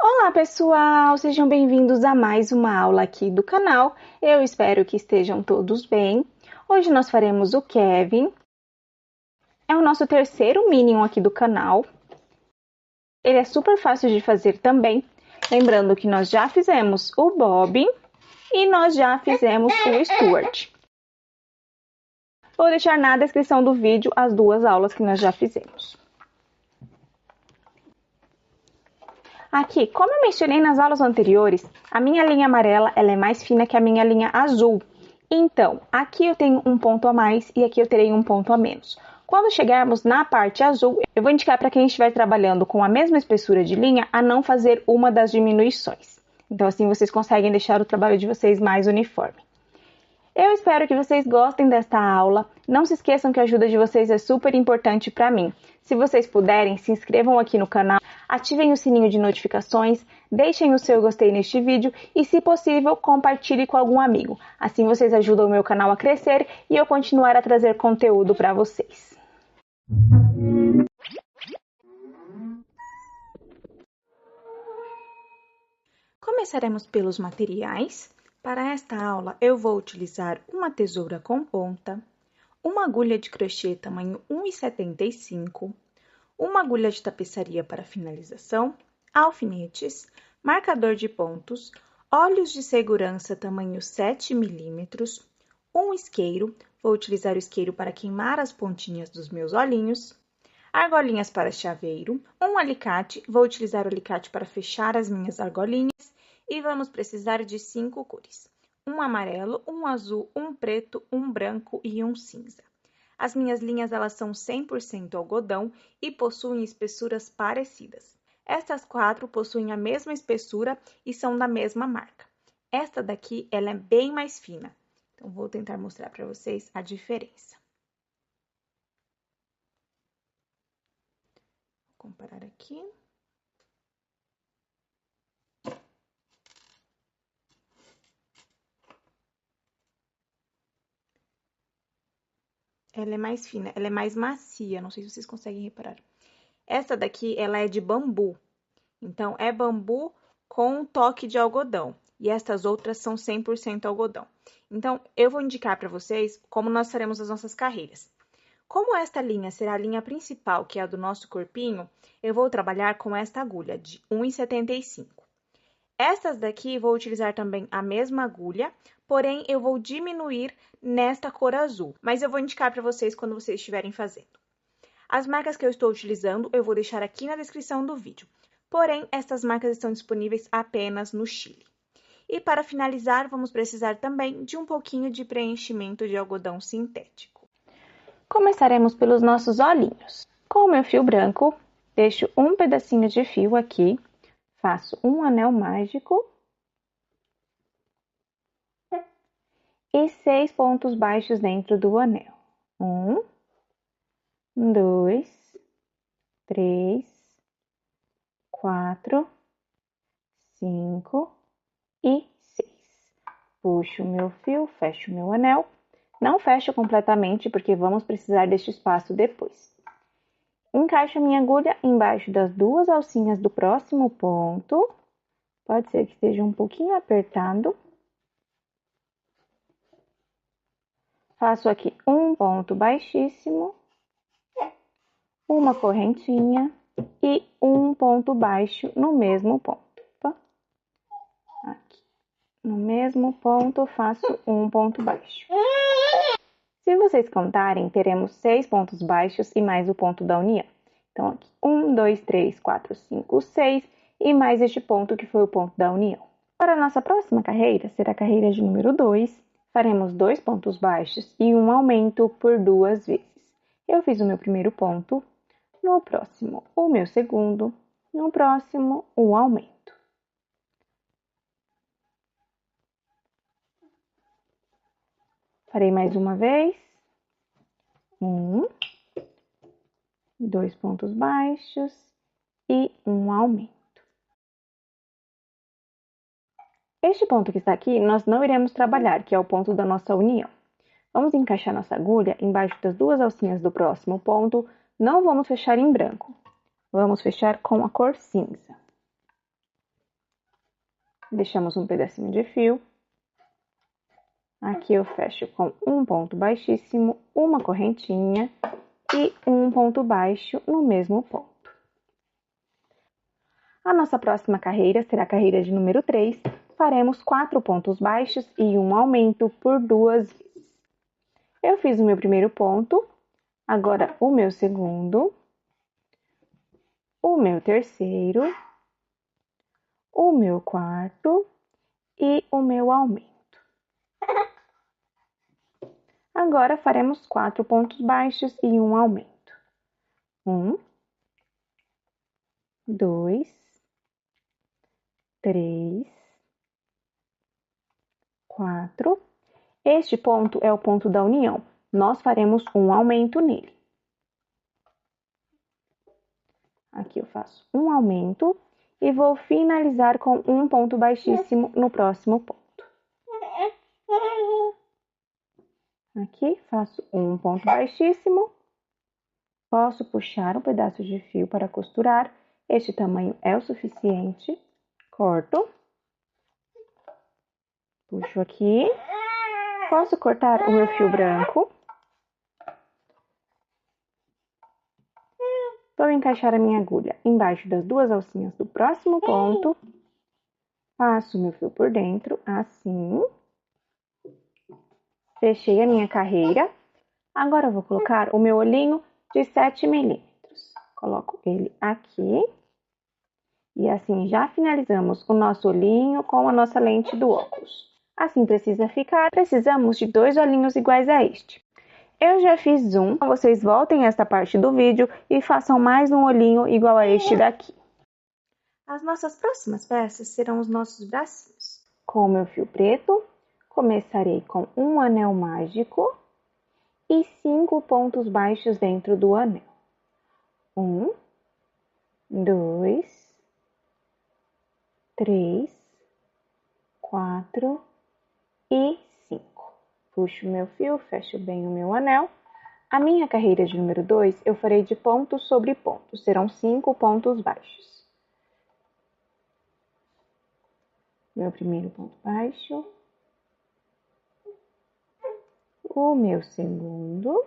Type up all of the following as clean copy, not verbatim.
Olá pessoal, sejam bem-vindos a mais uma aula aqui do canal. Eu espero que estejam todos bem. Hoje nós faremos o Kevin. É o nosso terceiro Minion aqui do canal. Ele é super fácil de fazer também. Lembrando que nós já fizemos o Bob e nós já fizemos o Stuart. Vou deixar na descrição do vídeo as duas aulas que nós já fizemos. Aqui, como eu mencionei nas aulas anteriores, a minha linha amarela ela é mais fina que a minha linha azul. Então, aqui eu tenho um ponto a mais e aqui eu terei um ponto a menos. Quando chegarmos na parte azul, eu vou indicar para quem estiver trabalhando com a mesma espessura de linha a não fazer uma das diminuições. Então, assim vocês conseguem deixar o trabalho de vocês mais uniforme. Eu espero que vocês gostem desta aula. Não se esqueçam que a ajuda de vocês é super importante para mim. Se vocês puderem, se inscrevam aqui no canal, ativem o sininho de notificações, deixem o seu gostei neste vídeo e, se possível, compartilhe com algum amigo. Assim vocês ajudam o meu canal a crescer e eu continuar a trazer conteúdo para vocês. Começaremos pelos materiais. Para esta aula, eu vou utilizar uma tesoura com ponta, uma agulha de crochê tamanho 1,75, uma agulha de tapeçaria para finalização, alfinetes, marcador de pontos, olhos de segurança tamanho 7 mm, um isqueiro, vou utilizar o isqueiro para queimar as pontinhas dos meus olhinhos, argolinhas para chaveiro, um alicate, vou utilizar o alicate para fechar as minhas argolinhas, e vamos precisar de 5 cores, um amarelo, um azul, um preto, um branco e um cinza. As minhas linhas elas são 100% algodão e possuem espessuras parecidas. Estas 4 possuem a mesma espessura e são da mesma marca. Esta daqui ela é bem mais fina, então vou tentar mostrar para vocês a diferença. Vou comparar aqui. Ela é mais fina, ela é mais macia, não sei se vocês conseguem reparar. Essa daqui, ela é de bambu. Então, é bambu com um toque de algodão. E estas outras são 100% algodão. Então, eu vou indicar para vocês como nós faremos as nossas carreiras. Como esta linha será a linha principal, que é a do nosso corpinho, eu vou trabalhar com esta agulha de 1,75. Estas daqui, vou utilizar também a mesma agulha, porém, eu vou diminuir nesta cor azul. Mas eu vou indicar para vocês quando vocês estiverem fazendo. As marcas que eu estou utilizando, eu vou deixar aqui na descrição do vídeo. Porém, estas marcas estão disponíveis apenas no Chile. E para finalizar, vamos precisar também de um pouquinho de preenchimento de algodão sintético. Começaremos pelos nossos olhinhos. Com o meu fio branco, deixo um pedacinho de fio aqui, faço um anel mágico e 6 pontos baixos dentro do anel. 1, 2, 3, 4, 5 e 6. Puxo o meu fio, fecho o meu anel. Não fecho completamente, porque vamos precisar deste espaço depois. Encaixo a minha agulha embaixo das 2 alcinhas do próximo ponto. Pode ser que esteja um pouquinho apertado. Faço aqui um ponto baixíssimo, uma correntinha e um ponto baixo no mesmo ponto. Aqui. No mesmo ponto, faço um ponto baixo. Se vocês contarem, teremos 6 pontos baixos e mais o ponto da união. Então, aqui, 1, 2, 3, 4, 5, 6 e mais este ponto que foi o ponto da união. Para a nossa próxima carreira, será a carreira de número 2, faremos 2 pontos baixos e um aumento por 2 vezes. Eu fiz o meu primeiro ponto, no próximo o meu segundo, no próximo um aumento. Farei mais uma vez. 1, 2 pontos baixos e um aumento. Este ponto que está aqui, nós não iremos trabalhar, que é o ponto da nossa união. Vamos encaixar nossa agulha embaixo das 2 alcinhas do próximo ponto. Não vamos fechar em branco. Vamos fechar com a cor cinza. Deixamos um pedacinho de fio. Aqui eu fecho com um ponto baixíssimo, uma correntinha e um ponto baixo no mesmo ponto. A nossa próxima carreira será a carreira de número 3. Faremos 4 pontos baixos e um aumento por 2 vezes. Eu fiz o meu primeiro ponto, agora o meu segundo, o meu terceiro, o meu quarto e o meu aumento. Agora faremos 4 pontos baixos e um aumento. 1, 2, 3, 4. Este ponto é o ponto da união. Nós faremos um aumento nele. Aqui eu faço um aumento e vou finalizar com um ponto baixíssimo no próximo ponto. Aqui faço um ponto baixíssimo. Posso puxar um pedaço de fio para costurar. Este tamanho é o suficiente. Corto. Puxo aqui. Posso cortar o meu fio branco. Vou encaixar a minha agulha embaixo das duas alcinhas do próximo ponto. Passo meu fio por dentro, assim. Fechei a minha carreira. Agora eu vou colocar o meu olhinho de 7 milímetros. Coloco ele aqui. E assim já finalizamos o nosso olhinho com a nossa lente do óculos. Assim precisa ficar. Precisamos de 2 olhinhos iguais a este. Eu já fiz um. Vocês voltem esta parte do vídeo e façam mais um olhinho igual a este daqui. As nossas próximas peças serão os nossos bracinhos. Com o meu fio preto, começarei com um anel mágico e 5 pontos baixos dentro do anel. 1, 2, 3, 4 e 5. Puxo meu fio, fecho bem o meu anel. A minha carreira de número 2 eu farei de ponto sobre ponto, serão 5 pontos baixos. Meu primeiro ponto baixo. O meu segundo.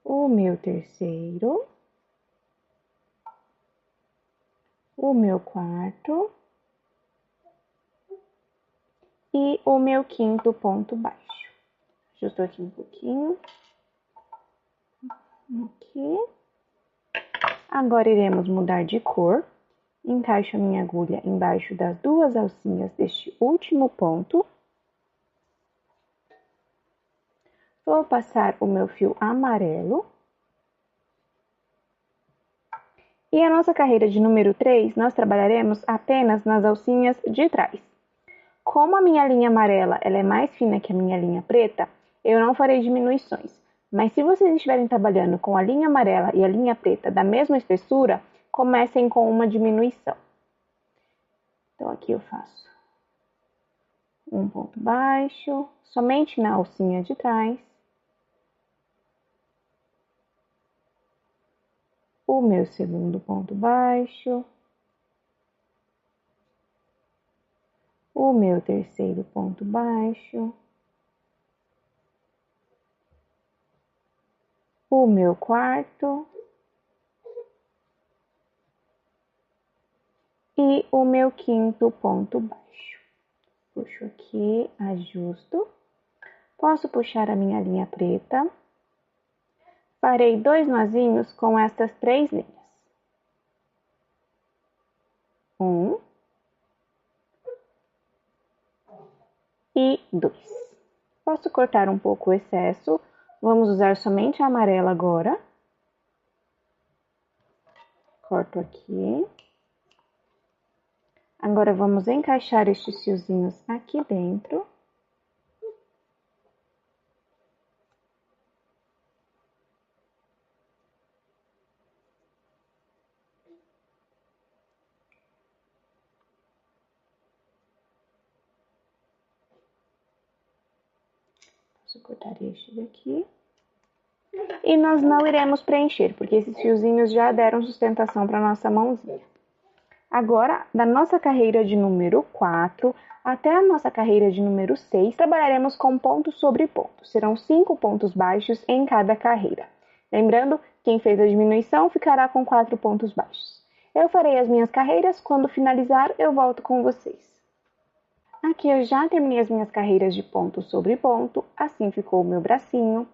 O meu terceiro. O meu quarto. E o meu quinto ponto baixo. Ajusto aqui um pouquinho. Aqui. Agora iremos mudar de cor. Encaixo a minha agulha embaixo das duas alcinhas deste último ponto. Vou passar o meu fio amarelo. E a nossa carreira de número 3, nós trabalharemos apenas nas alcinhas de trás. Como a minha linha amarela ela é mais fina que a minha linha preta, eu não farei diminuições. Mas se vocês estiverem trabalhando com a linha amarela e a linha preta da mesma espessura, comecem com uma diminuição. Então, aqui eu faço um ponto baixo, somente na alcinha de trás. O meu segundo ponto baixo. O meu terceiro ponto baixo. O meu quarto. E o meu quinto ponto baixo. Puxo aqui, ajusto. Posso puxar a minha linha preta. Farei 2 nozinhos com estas 3 linhas. 1 e 2. Posso cortar um pouco o excesso. Vamos usar somente a amarela agora. Corto aqui. Agora vamos encaixar estes fiozinhos aqui dentro. Posso cortar este daqui. E nós não iremos preencher, porque esses fiozinhos já deram sustentação para nossa mãozinha. Agora, da nossa carreira de número 4 até a nossa carreira de número 6, trabalharemos com ponto sobre ponto. Serão 5 pontos baixos em cada carreira. Lembrando, quem fez a diminuição ficará com 4 pontos baixos. Eu farei as minhas carreiras, quando finalizar eu volto com vocês. Aqui eu já terminei as minhas carreiras de ponto sobre ponto, assim ficou o meu bracinho.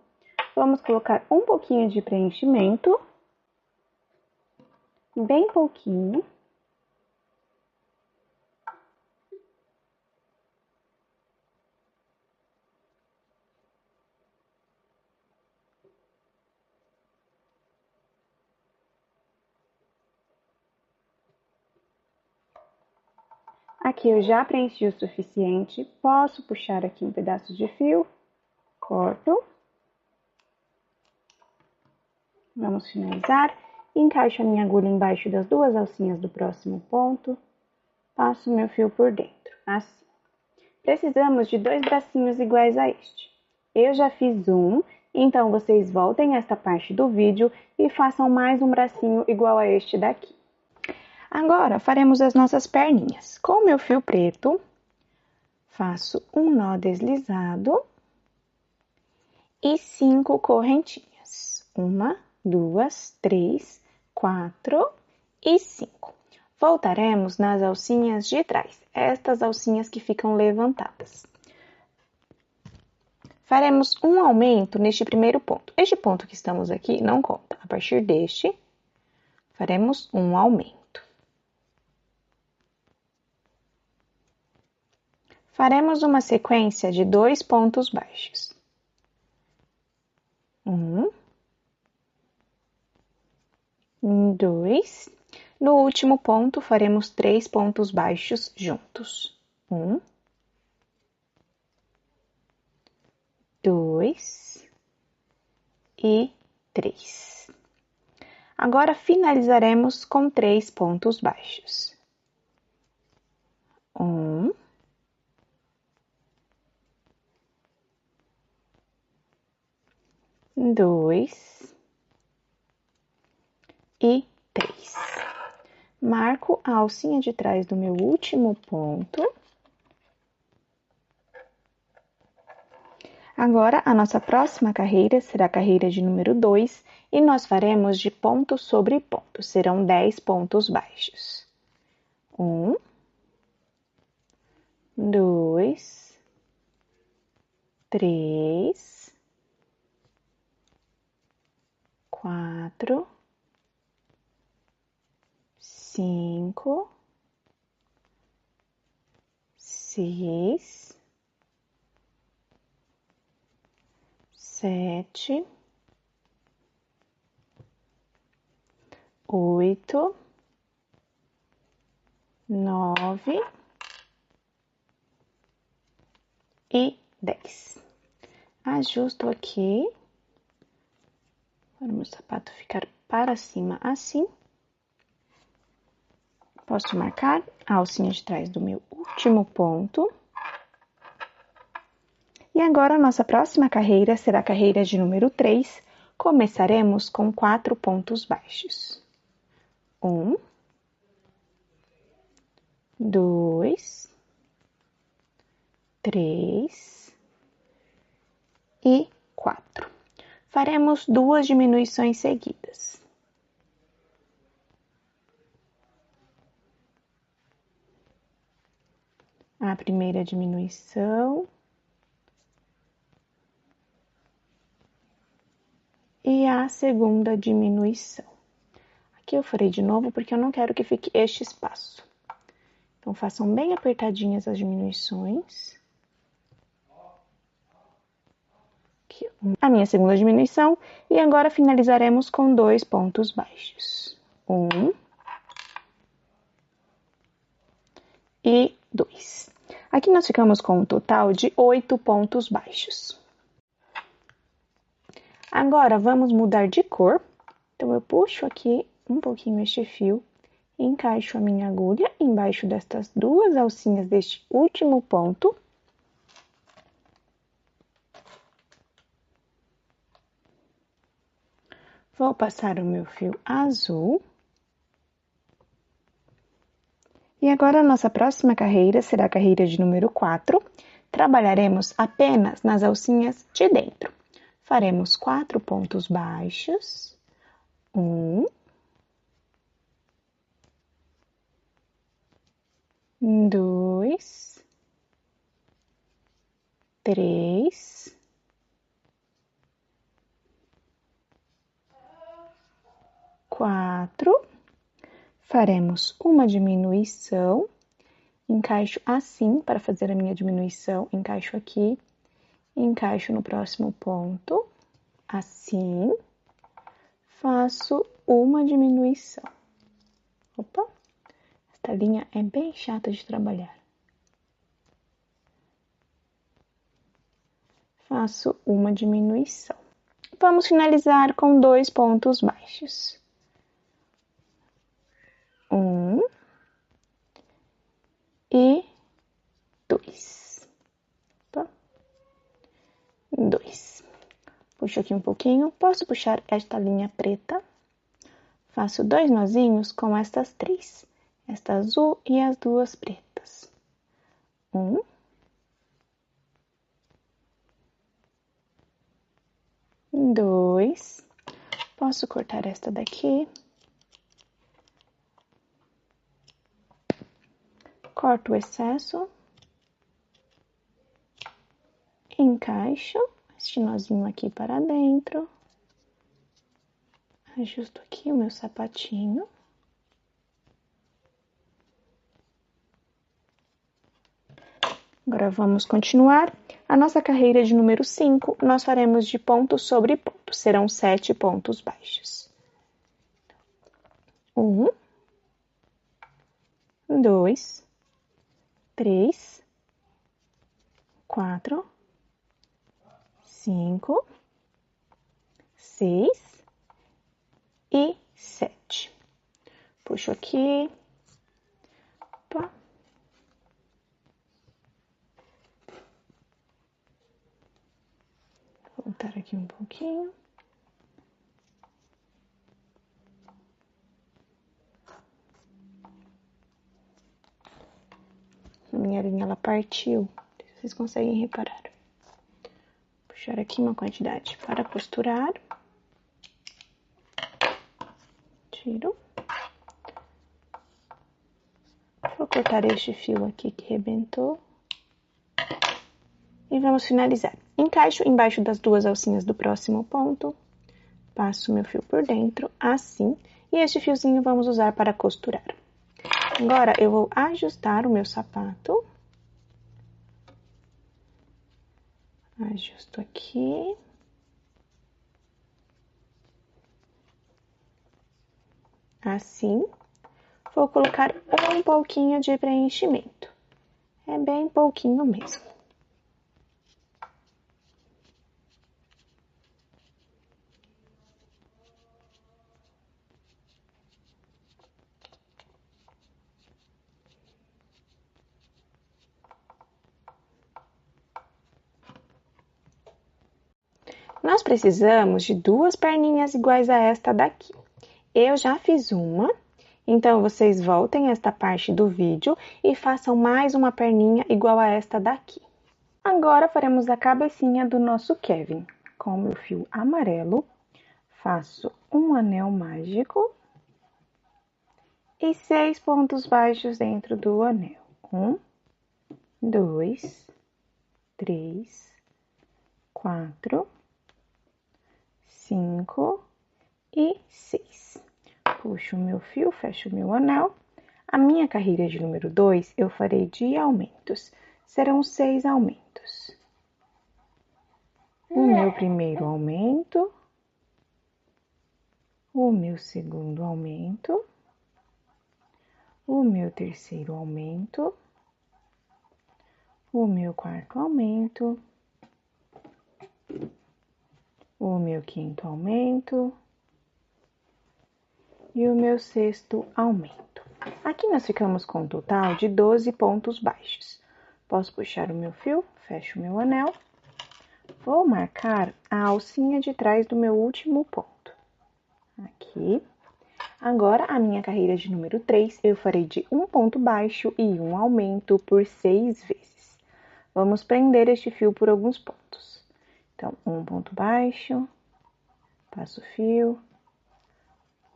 Vamos colocar um pouquinho de preenchimento, bem pouquinho. Aqui eu já preenchi o suficiente, posso puxar aqui um pedaço de fio, corto. Vamos finalizar, encaixo a minha agulha embaixo das 2 alcinhas do próximo ponto, passo o meu fio por dentro, assim. Precisamos de 2 bracinhos iguais a este. Eu já fiz um, então vocês voltem esta parte do vídeo e façam mais um bracinho igual a este daqui. Agora, faremos as nossas perninhas. Com o meu fio preto, faço um nó deslizado e 5 correntinhas. 1, 2, 3, 4 e 5. Voltaremos nas alcinhas de trás, estas alcinhas que ficam levantadas. Faremos um aumento neste primeiro ponto. Este ponto que estamos aqui não conta. A partir deste, faremos um aumento. Faremos uma sequência de 2 pontos baixos. 1, 2. No último ponto, faremos 3 pontos baixos juntos. 1, 2 e 3. Agora, finalizaremos com 3 pontos baixos. 1, 2 e 3. Marco a alcinha de trás do meu último ponto. Agora, a nossa próxima carreira será a carreira de número 2 e nós faremos de ponto sobre ponto. Serão 10 pontos baixos. 1, 2, 3, 4, 5, 6, 7, 8, 9 e 10. Ajusto aqui, para o meu sapato ficar para cima assim. Posso marcar a alcinha de trás do meu último ponto. E agora, a nossa próxima carreira será a carreira de número 3. Começaremos com 4 pontos baixos. 1, 2, 3 e 4. Faremos 2 diminuições seguidas. A primeira diminuição e a segunda diminuição. Aqui eu farei de novo porque eu não quero que fique este espaço. Então, façam bem apertadinhas as diminuições. Aqui, a minha segunda diminuição. E agora finalizaremos com 2 pontos baixos. 1 e 2. Aqui nós ficamos com um total de 8 pontos baixos. Agora, vamos mudar de cor. Então, eu puxo aqui um pouquinho este fio, encaixo a minha agulha embaixo destas 2 alcinhas deste último ponto. Vou passar o meu fio azul. E agora a nossa próxima carreira será a carreira de número 4. Trabalharemos apenas nas alcinhas de dentro. Faremos 4 pontos baixos. 1, 2, 3, 4. Faremos uma diminuição. Encaixo assim para fazer a minha diminuição. Encaixo aqui, encaixo no próximo ponto, assim. Faço uma diminuição. Opa! Esta linha é bem chata de trabalhar. Faço uma diminuição. Vamos finalizar com 2 pontos baixos. 1 e 2. 2. Puxo aqui um pouquinho. Posso puxar esta linha preta. Faço 2 nozinhos com estas 3. Esta azul e as 2 pretas. 1. 2. Posso cortar esta daqui. Corto o excesso. Encaixo este nozinho aqui para dentro. Ajusto aqui o meu sapatinho. Agora vamos continuar. A nossa carreira de número 5, nós faremos de ponto sobre ponto. Serão 7 pontos baixos. 1, 2, 3, 4, 5, 6 e 7. Puxo aqui. Opa. Vou voltar aqui um pouquinho. A minha linha, ela partiu. Vocês conseguem reparar. Puxar aqui uma quantidade para costurar. Tiro. Vou cortar este fio aqui que rebentou. E vamos finalizar. Encaixo embaixo das 2 alcinhas do próximo ponto. Passo meu fio por dentro, assim. E este fiozinho vamos usar para costurar. Agora, eu vou ajustar o meu sapato. Ajusto aqui. Assim. Vou colocar um pouquinho de preenchimento. É bem pouquinho mesmo. Nós precisamos de 2 perninhas iguais a esta daqui. Eu já fiz uma, então vocês voltem esta parte do vídeo e façam mais uma perninha igual a esta daqui. Agora faremos a cabecinha do nosso Kevin. Com o meu fio amarelo, faço um anel mágico e 6 pontos baixos dentro do anel. 1, 2, 3, 4, 5 e 6. Puxo o meu fio, fecho o meu anel. A minha carreira de número 2, eu farei de aumentos. Serão 6 aumentos. O meu primeiro aumento. O meu segundo aumento. O meu terceiro aumento. O meu quarto aumento. O meu quinto aumento. E o meu sexto aumento. Aqui nós ficamos com um total de 12 pontos baixos. Posso puxar o meu fio, fecho o meu anel. Vou marcar a alcinha de trás do meu último ponto. aqui. Agora, a minha carreira de número 3, eu farei de um ponto baixo e um aumento por 6 vezes. Vamos prender este fio por alguns pontos. Então, um ponto baixo, passo o fio,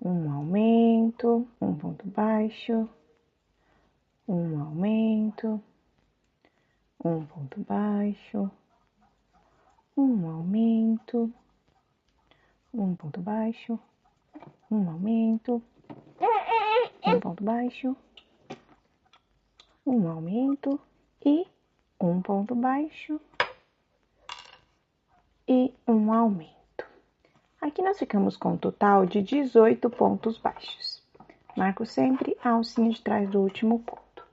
um aumento, um ponto baixo, um aumento, um ponto baixo, um aumento, um ponto baixo, um aumento, um ponto baixo, um aumento e um ponto baixo e um aumento. Aqui nós ficamos com um total de 18 pontos baixos. Marco sempre a alcinha de trás do último ponto.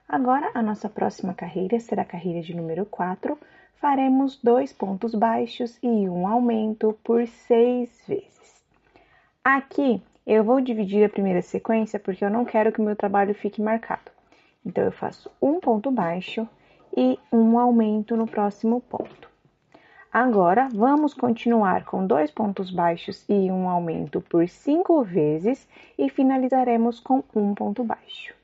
Agora, a nossa próxima carreira será a carreira de número 4. Faremos 2 pontos baixos e um aumento por 6 vezes. Aqui, eu vou dividir a primeira sequência porque eu não quero que o meu trabalho fique marcado. Então, eu faço um ponto baixo e um aumento no próximo ponto. Agora, vamos continuar com 2 pontos baixos e um aumento por 5 vezes e finalizaremos com um ponto baixo.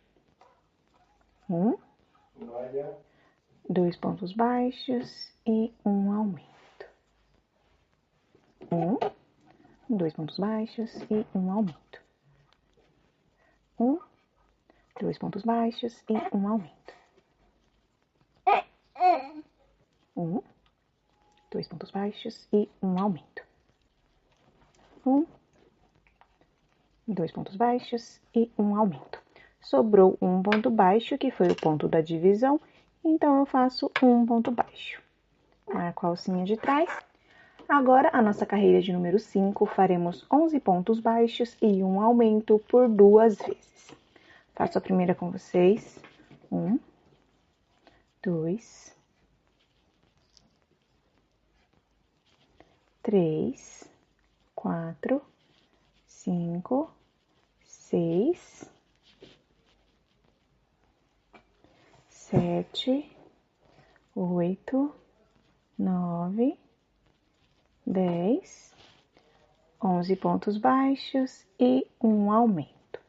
2 pontos baixos e um aumento. 2 pontos baixos e um aumento. 2 pontos baixos e um aumento. 2 pontos baixos e um aumento. 2 pontos baixos e um aumento. Sobrou um ponto baixo, que foi o ponto da divisão, então eu faço um ponto baixo. Marco a alcinha de trás. Agora, a nossa carreira de número 5, faremos 11 pontos baixos e um aumento por 2 vezes. Faço a primeira com vocês. 1, 2, 3, 4, 5, 6, 7, 8, 9, 10, 11 pontos baixos e um aumento.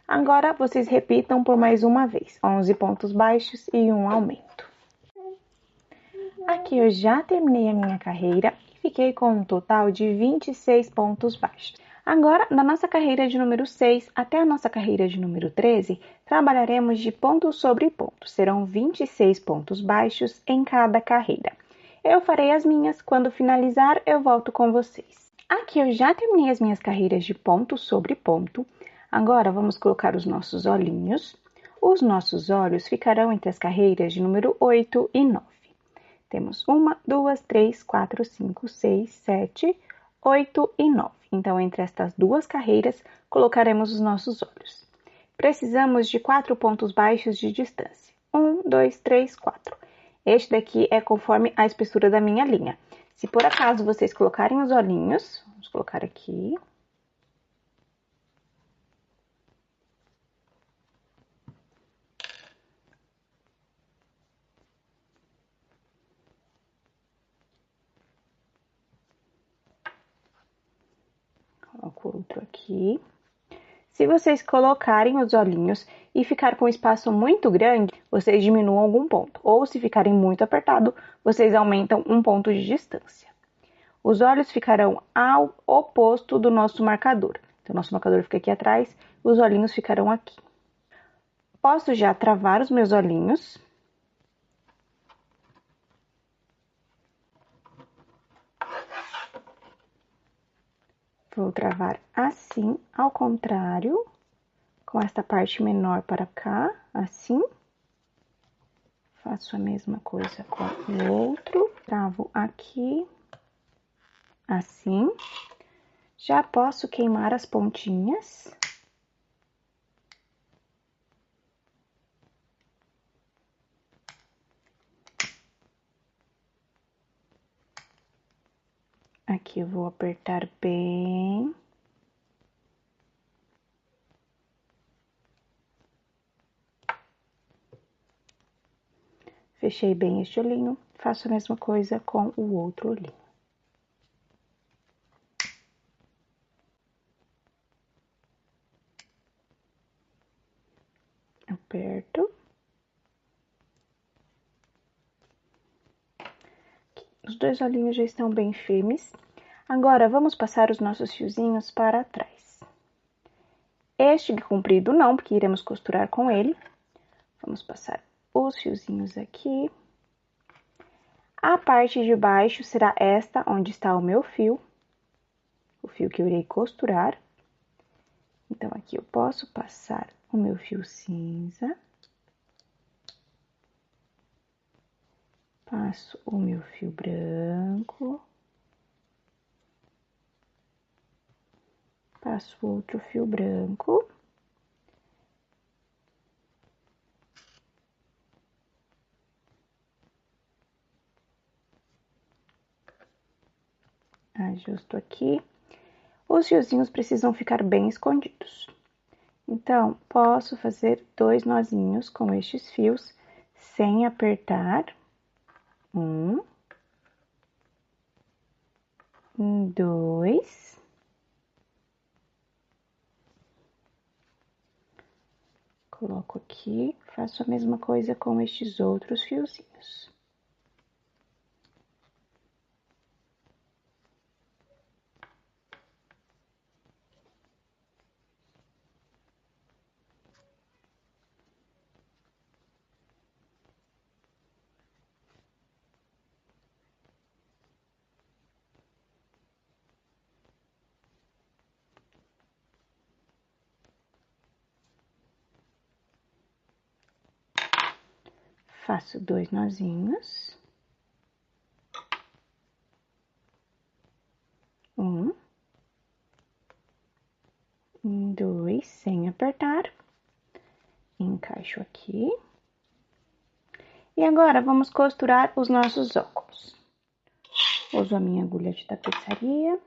Agora, vocês repitam por mais uma vez, 11 pontos baixos e um aumento. Aqui eu já terminei a minha carreira e fiquei com um total de 26 pontos baixos. Agora, na nossa carreira de número 6 até a nossa carreira de número 13, trabalharemos de ponto sobre ponto. Serão 26 pontos baixos em cada carreira. Eu farei as minhas, quando finalizar eu volto com vocês. Aqui eu já terminei as minhas carreiras de ponto sobre ponto. Agora vamos colocar os nossos olhinhos. Os nossos olhos ficarão entre as carreiras de número 8 e 9. Temos 1, 2, 3, 4, 5, 6, 7, 8 e 9. Então, entre estas duas carreiras, colocaremos os nossos olhos. Precisamos de 4 pontos baixos de distância. 1, 2, 3, 4. Este daqui é conforme a espessura da minha linha. Se por acaso vocês colocarem os olhinhos, vamos colocar aqui. Coloco outro aqui. Se vocês colocarem os olhinhos e ficar com um espaço muito grande, vocês diminuam algum ponto. Ou se ficarem muito apertado, vocês aumentam um ponto de distância. Os olhos ficarão ao oposto do nosso marcador. Então, nosso marcador fica aqui atrás, os olhinhos ficarão aqui. Posso já travar os meus olhinhos. Vou travar assim, ao contrário, com esta parte menor para cá, assim. Faço a mesma coisa com o outro, travo aqui, assim. Já posso queimar as pontinhas. Aqui eu vou apertar bem. Fechei bem este olhinho, faço a mesma coisa com o outro olhinho. perto. Os dois olhinhos já estão bem firmes. Agora, vamos passar os nossos fiozinhos para trás. Este comprido não, porque iremos costurar com ele. Vamos passar os fiozinhos aqui. A parte de baixo será esta, onde está o meu fio. O fio que eu irei costurar. Então, aqui eu posso passar o meu fio cinza. Passo o meu fio branco. Passo outro fio branco. Ajusto aqui. Os fiozinhos precisam ficar bem escondidos. Então, posso fazer 2 nozinhos com estes fios, sem apertar. 1, 2. Coloco aqui, faço a mesma coisa com estes outros fiozinhos. Faço 2 nozinhos. 1, 2, sem apertar. Encaixo aqui. E agora, vamos costurar os nossos óculos. Uso a minha agulha de tapeçaria.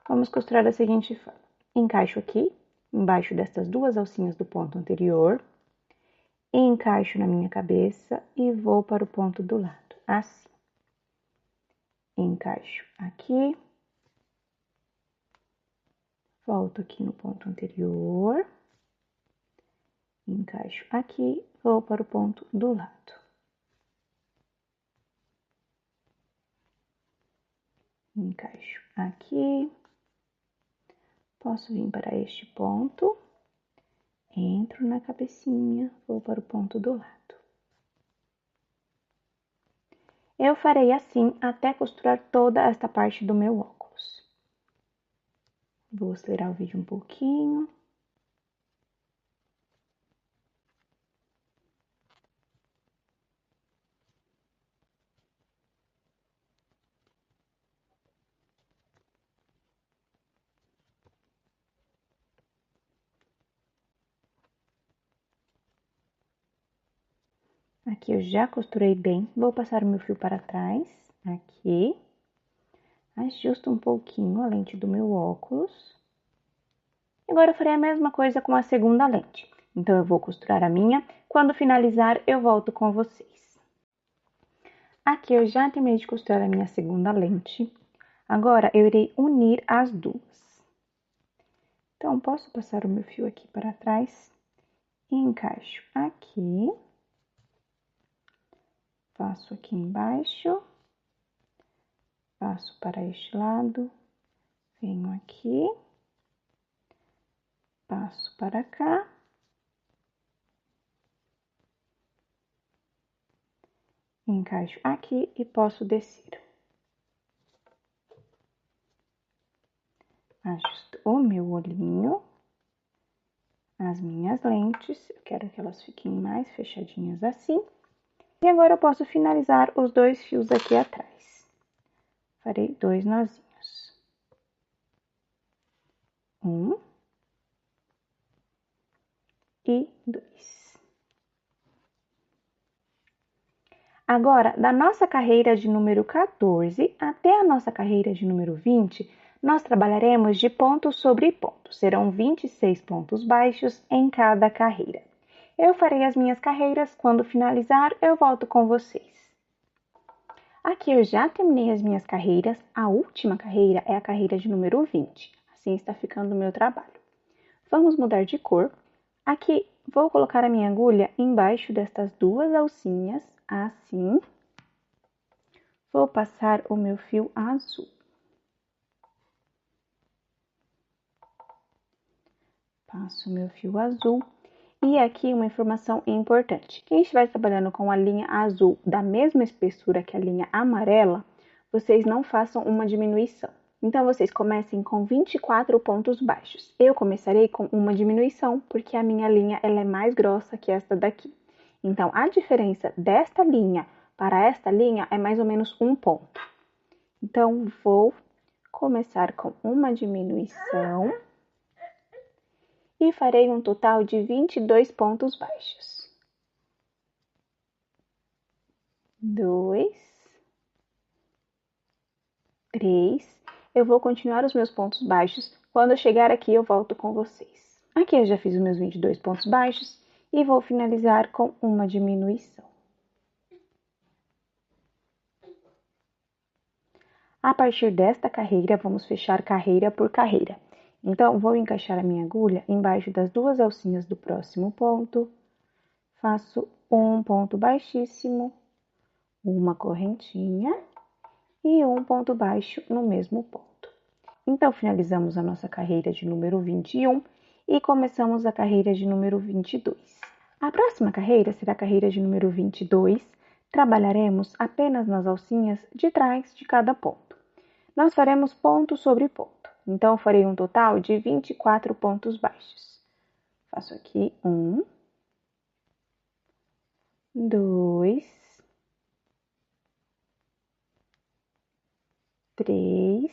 Vamos costurar da seguinte forma. Encaixo aqui, embaixo destas 2 alcinhas do ponto anterior. Encaixo na minha cabeça e vou para o ponto do lado, assim. Encaixo aqui. Volto aqui no ponto anterior. Encaixo aqui, vou para o ponto do lado. Encaixo aqui. Posso vir para este ponto. Entro na cabecinha, vou para o ponto do lado. Eu farei assim até costurar toda esta parte do meu óculos. Vou acelerar o vídeo um pouquinho. Aqui eu já costurei bem, vou passar o meu fio para trás, aqui. Ajusto um pouquinho a lente do meu óculos. Agora eu farei a mesma coisa com a segunda lente. Então, eu vou costurar a minha, quando finalizar eu volto com vocês. Aqui eu já terminei de costurar a minha segunda lente. Agora, eu irei unir as duas. Então, posso passar o meu fio aqui para trás e encaixo aqui. Passo aqui embaixo, passo para este lado, venho aqui, passo para cá, encaixo aqui e posso descer. Ajusto o meu olhinho, as minhas lentes, eu quero que elas fiquem mais fechadinhas assim. E agora eu posso finalizar os 2 fios aqui atrás. Farei 2 nozinhos. 1 e 2. Agora, da nossa carreira de número 14 até a nossa carreira de número 20, nós trabalharemos de ponto sobre ponto. Serão 26 pontos baixos em cada carreira. Eu farei as minhas carreiras, quando finalizar eu volto com vocês. Aqui eu já terminei as minhas carreiras. A última carreira é a carreira de número 20. Assim está ficando o meu trabalho. Vamos mudar de cor. Aqui vou colocar a minha agulha embaixo destas duas alcinhas, assim. Vou passar o meu fio azul. Passo o meu fio azul. E aqui uma informação importante. Quem estiver trabalhando com a linha azul da mesma espessura que a linha amarela, vocês não façam uma diminuição. Então, vocês comecem com 24 pontos baixos. Eu começarei com uma diminuição, porque a minha linha ela é mais grossa que esta daqui. Então, a diferença desta linha para esta linha é mais ou menos um ponto. Então, vou começar com uma diminuição e farei um total de 22 pontos baixos. 2, 3. Eu vou continuar os meus pontos baixos. Quando eu chegar aqui, eu volto com vocês. Aqui eu já fiz os meus 22 pontos baixos e vou finalizar com uma diminuição. A partir desta carreira, vamos fechar carreira por carreira. Então, vou encaixar a minha agulha embaixo das duas alcinhas do próximo ponto. Faço um ponto baixíssimo, uma correntinha e um ponto baixo no mesmo ponto. Então, finalizamos a nossa carreira de número 21 e começamos a carreira de número 22. A próxima carreira será a carreira de número 22. Trabalharemos apenas nas alcinhas de trás de cada ponto. Nós faremos ponto sobre ponto. Então, eu farei um total de 24 pontos baixos. Faço aqui 1, 2, 3,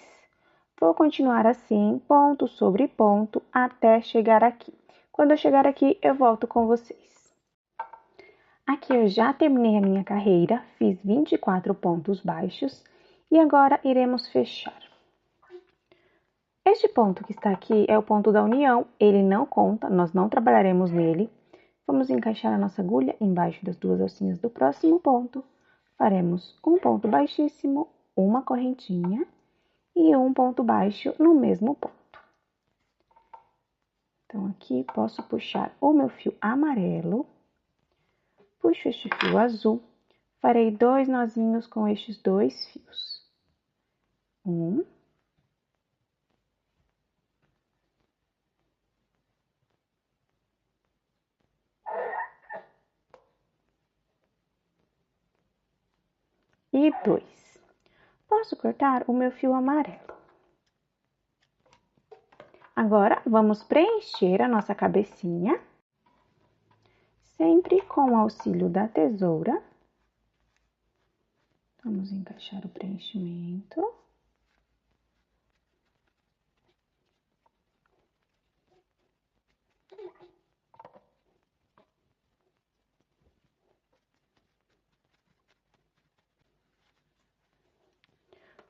vou continuar assim, ponto sobre ponto, até chegar aqui. Quando eu chegar aqui, eu volto com vocês. Aqui eu já terminei a minha carreira, fiz 24 pontos baixos e agora iremos fechar. Este ponto que está aqui é o ponto da união, ele não conta, nós não trabalharemos nele. Vamos encaixar a nossa agulha embaixo das duas alcinhas do próximo ponto. Faremos um ponto baixíssimo, uma correntinha e um ponto baixo no mesmo ponto. Então, aqui posso puxar o meu fio amarelo, puxo este fio azul, farei 2 nozinhos com estes 2 fios. 1, e 2. Posso cortar o meu fio amarelo. Agora, vamos preencher a nossa cabecinha, sempre com o auxílio da tesoura. Vamos encaixar o preenchimento.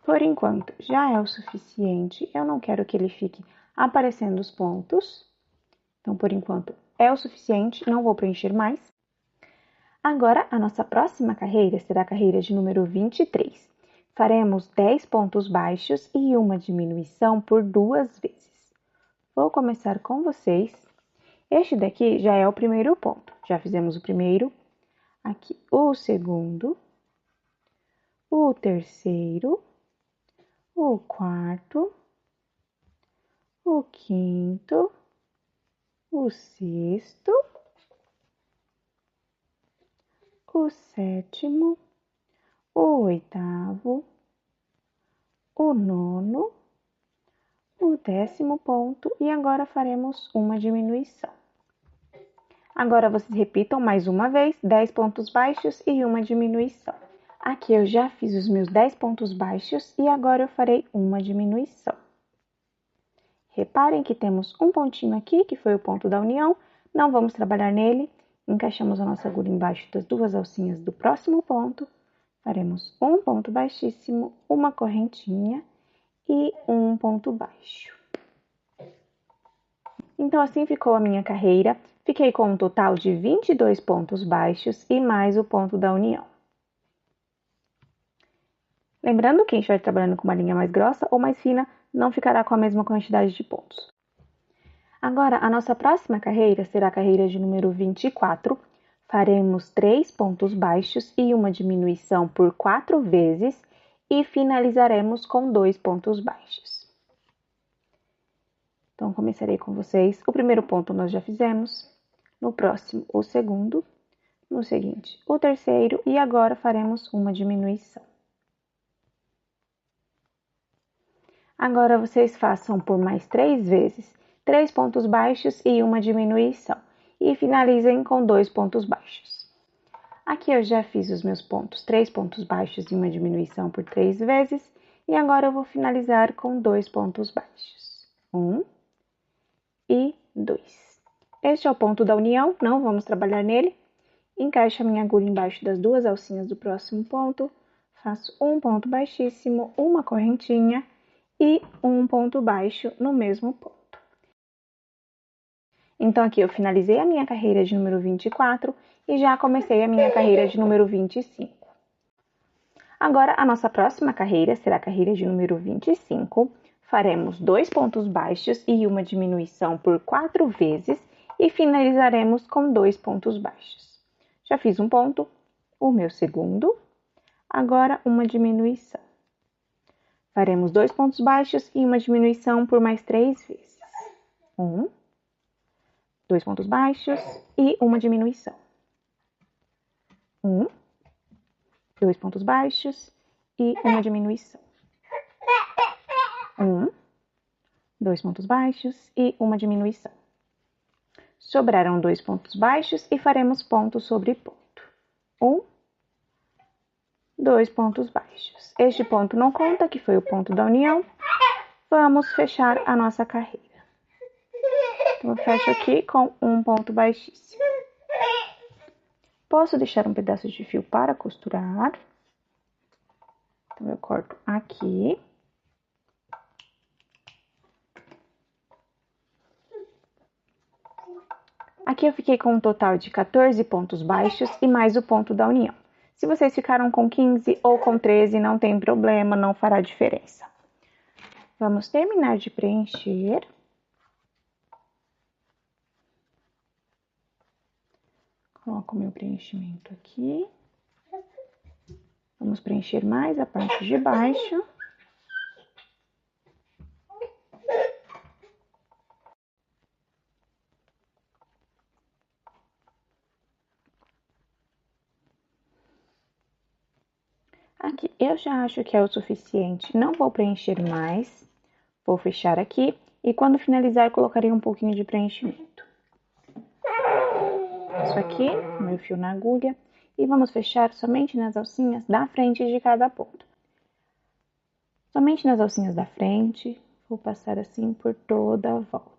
Por enquanto, já é o suficiente. Eu não quero que ele fique aparecendo os pontos. Então, por enquanto, é o suficiente. Não vou preencher mais. Agora, a nossa próxima carreira será a carreira de número 23. Faremos 10 pontos baixos e uma diminuição por 2 vezes. Vou começar com vocês. Este daqui já é o primeiro ponto. Já fizemos o primeiro. Aqui, o segundo. O terceiro. O quarto, o quinto, o sexto, o sétimo, o oitavo, o nono, o 10º ponto e agora faremos uma diminuição. Agora vocês repitam mais uma vez, 10 pontos baixos e uma diminuição. Aqui eu já fiz os meus 10 pontos baixos e agora eu farei uma diminuição. Reparem que temos um pontinho aqui, que foi o ponto da união, não vamos trabalhar nele. Encaixamos a nossa agulha embaixo das duas alcinhas do próximo ponto. Faremos um ponto baixíssimo, uma correntinha e um ponto baixo. Então, assim ficou a minha carreira. Fiquei com um total de 22 pontos baixos e mais o ponto da união. Lembrando que a gente vai trabalhando com uma linha mais grossa ou mais fina, não ficará com a mesma quantidade de pontos. Agora, a nossa próxima carreira será a carreira de número 24. Faremos 3 pontos baixos e uma diminuição por 4 vezes e finalizaremos com 2 pontos baixos. Então, começarei com vocês. O primeiro ponto nós já fizemos, no próximo o segundo, no seguinte o terceiro e agora faremos uma diminuição. Agora, vocês façam por mais 3 vezes, 3 pontos baixos e uma diminuição. E finalizem com 2 pontos baixos. Aqui eu já fiz os meus pontos, 3 pontos baixos e uma diminuição por 3 vezes. E agora eu vou finalizar com 2 pontos baixos. 1 e 2. Este é o ponto da união, não vamos trabalhar nele. Encaixo a minha agulha embaixo das duas alcinhas do próximo ponto. Faço um ponto baixíssimo, uma correntinha e um ponto baixo no mesmo ponto. Então, aqui eu finalizei a minha carreira de número 24 e já comecei a minha carreira de número 25. Agora, a nossa próxima carreira será a carreira de número 25. Faremos 2 pontos baixos e uma diminuição por 4 vezes e finalizaremos com 2 pontos baixos. Já fiz um ponto, o meu segundo, agora uma diminuição. Faremos 2 pontos baixos e uma diminuição por mais 3 vezes. 2 pontos baixos e uma diminuição. 2 pontos baixos e uma diminuição. 2 pontos baixos e uma diminuição. Sobraram 2 pontos baixos e faremos ponto sobre ponto. 2 pontos baixos. Este ponto não conta, que foi o ponto da união. Vamos fechar a nossa carreira. Então, eu fecho aqui com um ponto baixíssimo. Posso deixar um pedaço de fio para costurar. Então, eu corto aqui. Aqui eu fiquei com um total de 14 pontos baixos e mais o ponto da união. Se vocês ficaram com 15 ou com 13, não tem problema, não fará diferença. Vamos terminar de preencher. Coloco o meu preenchimento aqui. Vamos preencher mais a parte de baixo. Aqui, eu já acho que é o suficiente. Não vou preencher mais. Vou fechar aqui. E quando finalizar, colocarei um pouquinho de preenchimento. Passo aqui, meu fio na agulha. E vamos fechar somente nas alcinhas da frente de cada ponto. Somente nas alcinhas da frente, vou passar assim por toda a volta.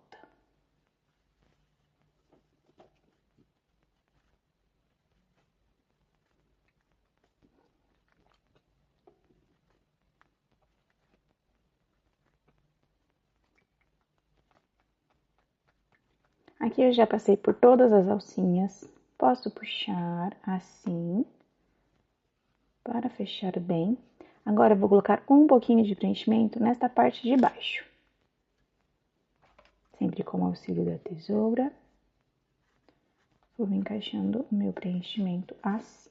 Aqui eu já passei por todas as alcinhas. Posso puxar assim, para fechar bem. Agora eu vou colocar um pouquinho de preenchimento nesta parte de baixo. Sempre com o auxílio da tesoura. Vou encaixando o meu preenchimento assim.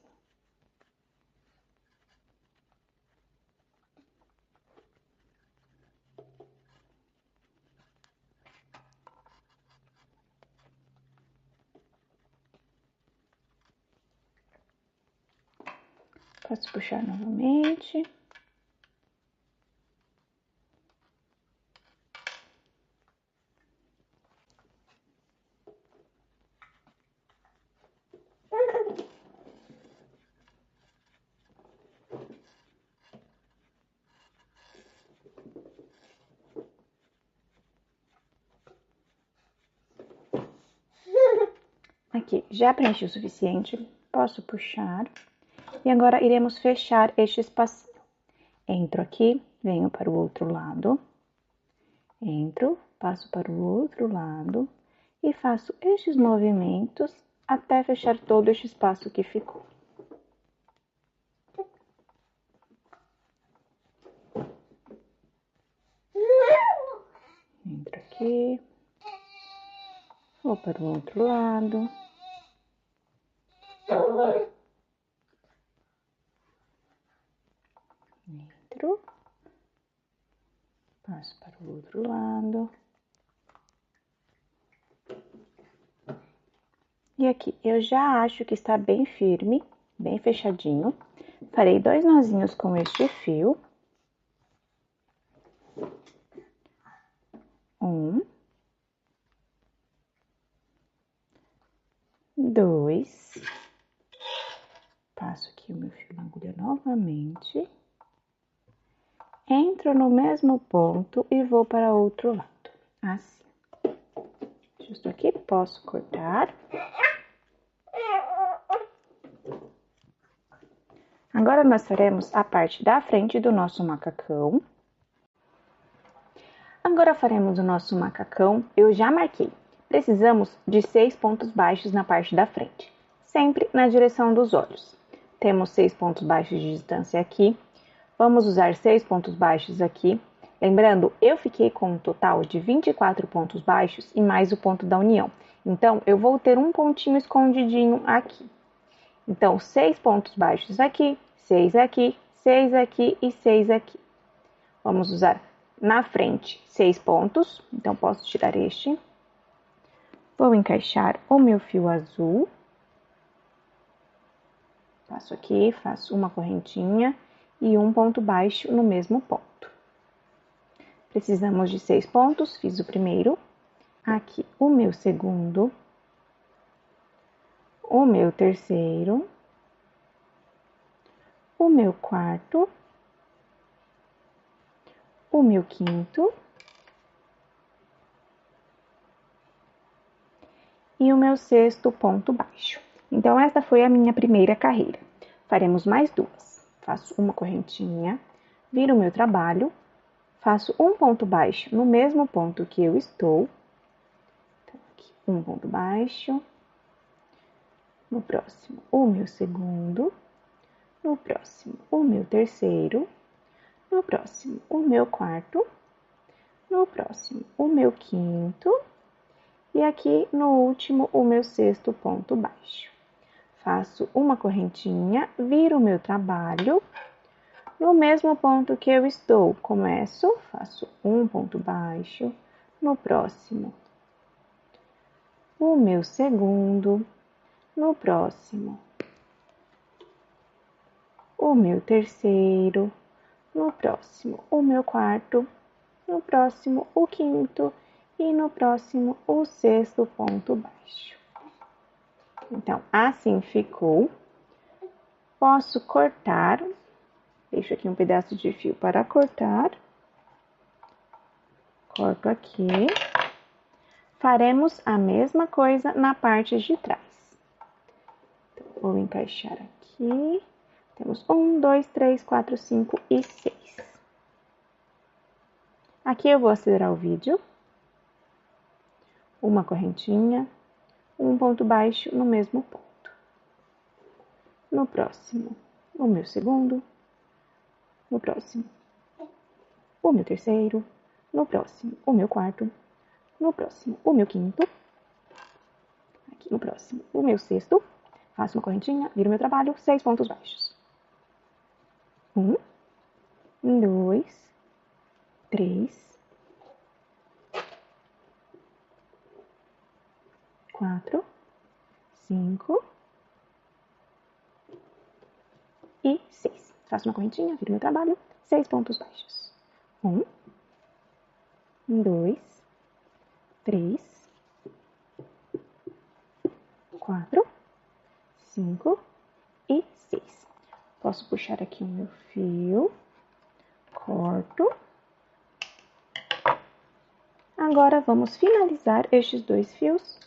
Posso puxar novamente. Aqui, já preenchi o suficiente, posso puxar. E agora iremos fechar este espacinho. Entro aqui, venho para o outro lado. Entro, passo para o outro lado e faço estes movimentos até fechar todo este espaço que ficou. aqui. Vou para o outro lado. Entro. Passo para o outro lado. E aqui, eu já acho que está bem firme, bem fechadinho. Farei 2 nozinhos com este fio. 1, 2. Passo aqui o meu fio na agulha novamente. Entro no mesmo ponto e vou para outro lado, assim. Justo aqui, posso cortar. Agora, nós faremos a parte da frente do nosso macacão. Agora, faremos o nosso macacão. Eu já marquei. Precisamos de 6 pontos baixos na parte da frente, sempre na direção dos olhos. Temos 6 pontos baixos de distância aqui. Vamos usar 6 pontos baixos aqui. Lembrando, eu fiquei com um total de 24 pontos baixos e mais o ponto da união. Então, eu vou ter um pontinho escondidinho aqui. Então, 6 pontos baixos aqui, 6 aqui, 6 aqui e 6 aqui. Vamos usar na frente 6 pontos, então posso tirar este. Vou encaixar o meu fio azul. Passo aqui, faço uma correntinha e um ponto baixo no mesmo ponto. Precisamos de 6 pontos, fiz o primeiro. Aqui o meu segundo. O meu terceiro, o meu quarto, o meu quinto e o meu sexto ponto baixo. Então, esta foi a minha primeira carreira. Faremos mais 2. Faço uma correntinha, viro o meu trabalho, faço um ponto baixo no mesmo ponto que eu estou. Então, aqui, um ponto baixo. No próximo, o meu segundo. No próximo, o meu terceiro. No próximo, o meu quarto. No próximo, o meu quinto. E aqui, no último, o meu sexto ponto baixo. Faço uma correntinha, viro o meu trabalho. No mesmo ponto que eu estou, começo, faço um ponto baixo. No próximo, o meu segundo. No próximo, o meu terceiro. No próximo, o meu quarto. No próximo, o quinto. E no próximo, o sexto ponto baixo. Então, assim ficou. Posso cortar. Deixo aqui um pedaço de fio para cortar. Corto aqui. Faremos a mesma coisa na parte de trás. Então, vou encaixar aqui. Temos 1, 2, 3, 4, 5 e 6. Aqui eu vou acelerar o vídeo. Uma correntinha, um ponto baixo no mesmo ponto. No próximo, o meu segundo. No próximo, o meu terceiro. No próximo, o meu quarto. No próximo, o meu quinto. Aqui no próximo, o meu sexto. Faço uma correntinha, viro meu trabalho, 6 pontos baixos. 1, 2, 3, 4, 5 e 6. Faço uma correntinha, viro meu trabalho, 6 pontos baixos. 1, 2, 3, 4, 5 e 6. Posso puxar aqui o meu fio, corto. Agora, vamos finalizar estes 2 fios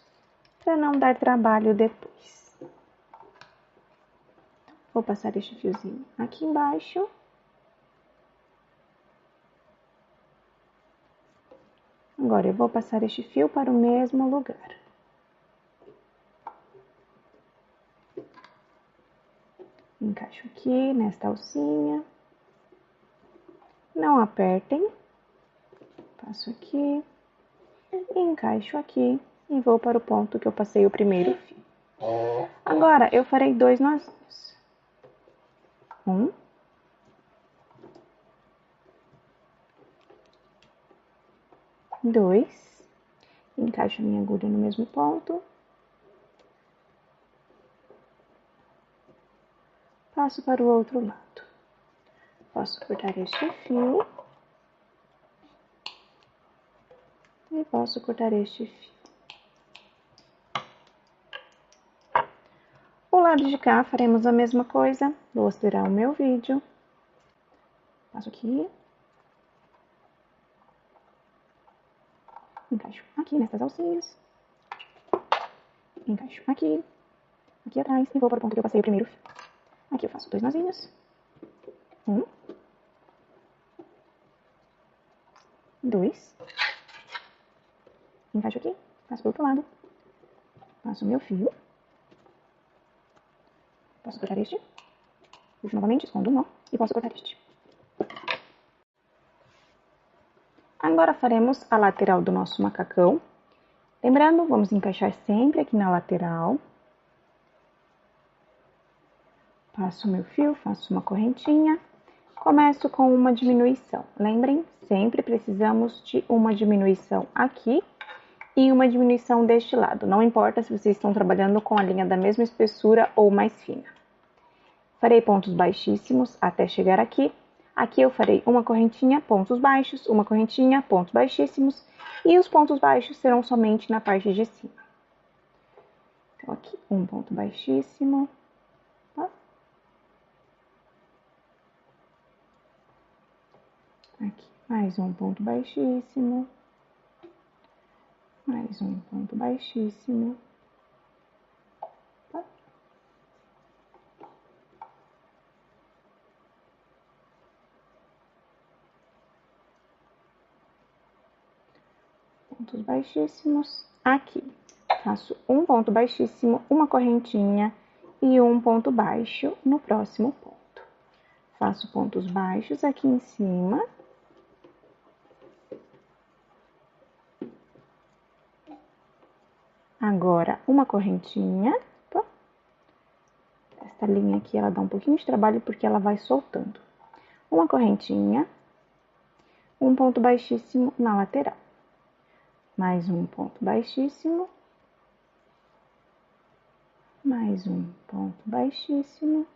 para não dar trabalho depois. Vou passar este fiozinho aqui embaixo. Agora, eu vou passar este fio para o mesmo lugar. Encaixo aqui nesta alcinha. Não apertem. Passo aqui. encaixo aqui e vou para o ponto que eu passei o primeiro fio. Agora, eu farei 2 nozinhos. 1, 2, encaixo a minha agulha no mesmo ponto. Passo para o outro lado. Posso cortar este fio. E posso cortar este fio. O lado de cá faremos a mesma coisa. Vou acelerar o meu vídeo. Passo aqui. Encaixo aqui nessas alcinhas. Encaixo aqui. Aqui atrás. E vou para o ponto que eu passei o primeiro fio. Aqui eu faço 2 nozinhos. 1, 2. Encaixo aqui. Passo para o outro lado. Passo o meu fio. Posso cortar este. Puxo novamente, escondo o nó. E posso cortar este. Agora faremos a lateral do nosso macacão. Lembrando, vamos encaixar sempre aqui na lateral. Passo o meu fio, faço uma correntinha. Começo com uma diminuição. Lembrem, sempre precisamos de uma diminuição aqui e uma diminuição deste lado. Não importa se vocês estão trabalhando com a linha da mesma espessura ou mais fina. Farei pontos baixíssimos até chegar aqui. Aqui eu farei uma correntinha, pontos baixos, uma correntinha, pontos baixíssimos. E os pontos baixos serão somente na parte de cima. Então, aqui, um ponto baixíssimo. Tá? Aqui, mais um ponto baixíssimo. Mais um ponto baixíssimo. Tá? Pontos baixíssimos. Aqui, faço um ponto baixíssimo, uma correntinha e um ponto baixo no próximo ponto. Faço pontos baixos aqui em cima. Agora, uma correntinha. Tá? Essa linha aqui, ela dá um pouquinho de trabalho porque ela vai soltando. Uma correntinha, um ponto baixíssimo na lateral. Mais um ponto baixíssimo. Mais um ponto baixíssimo.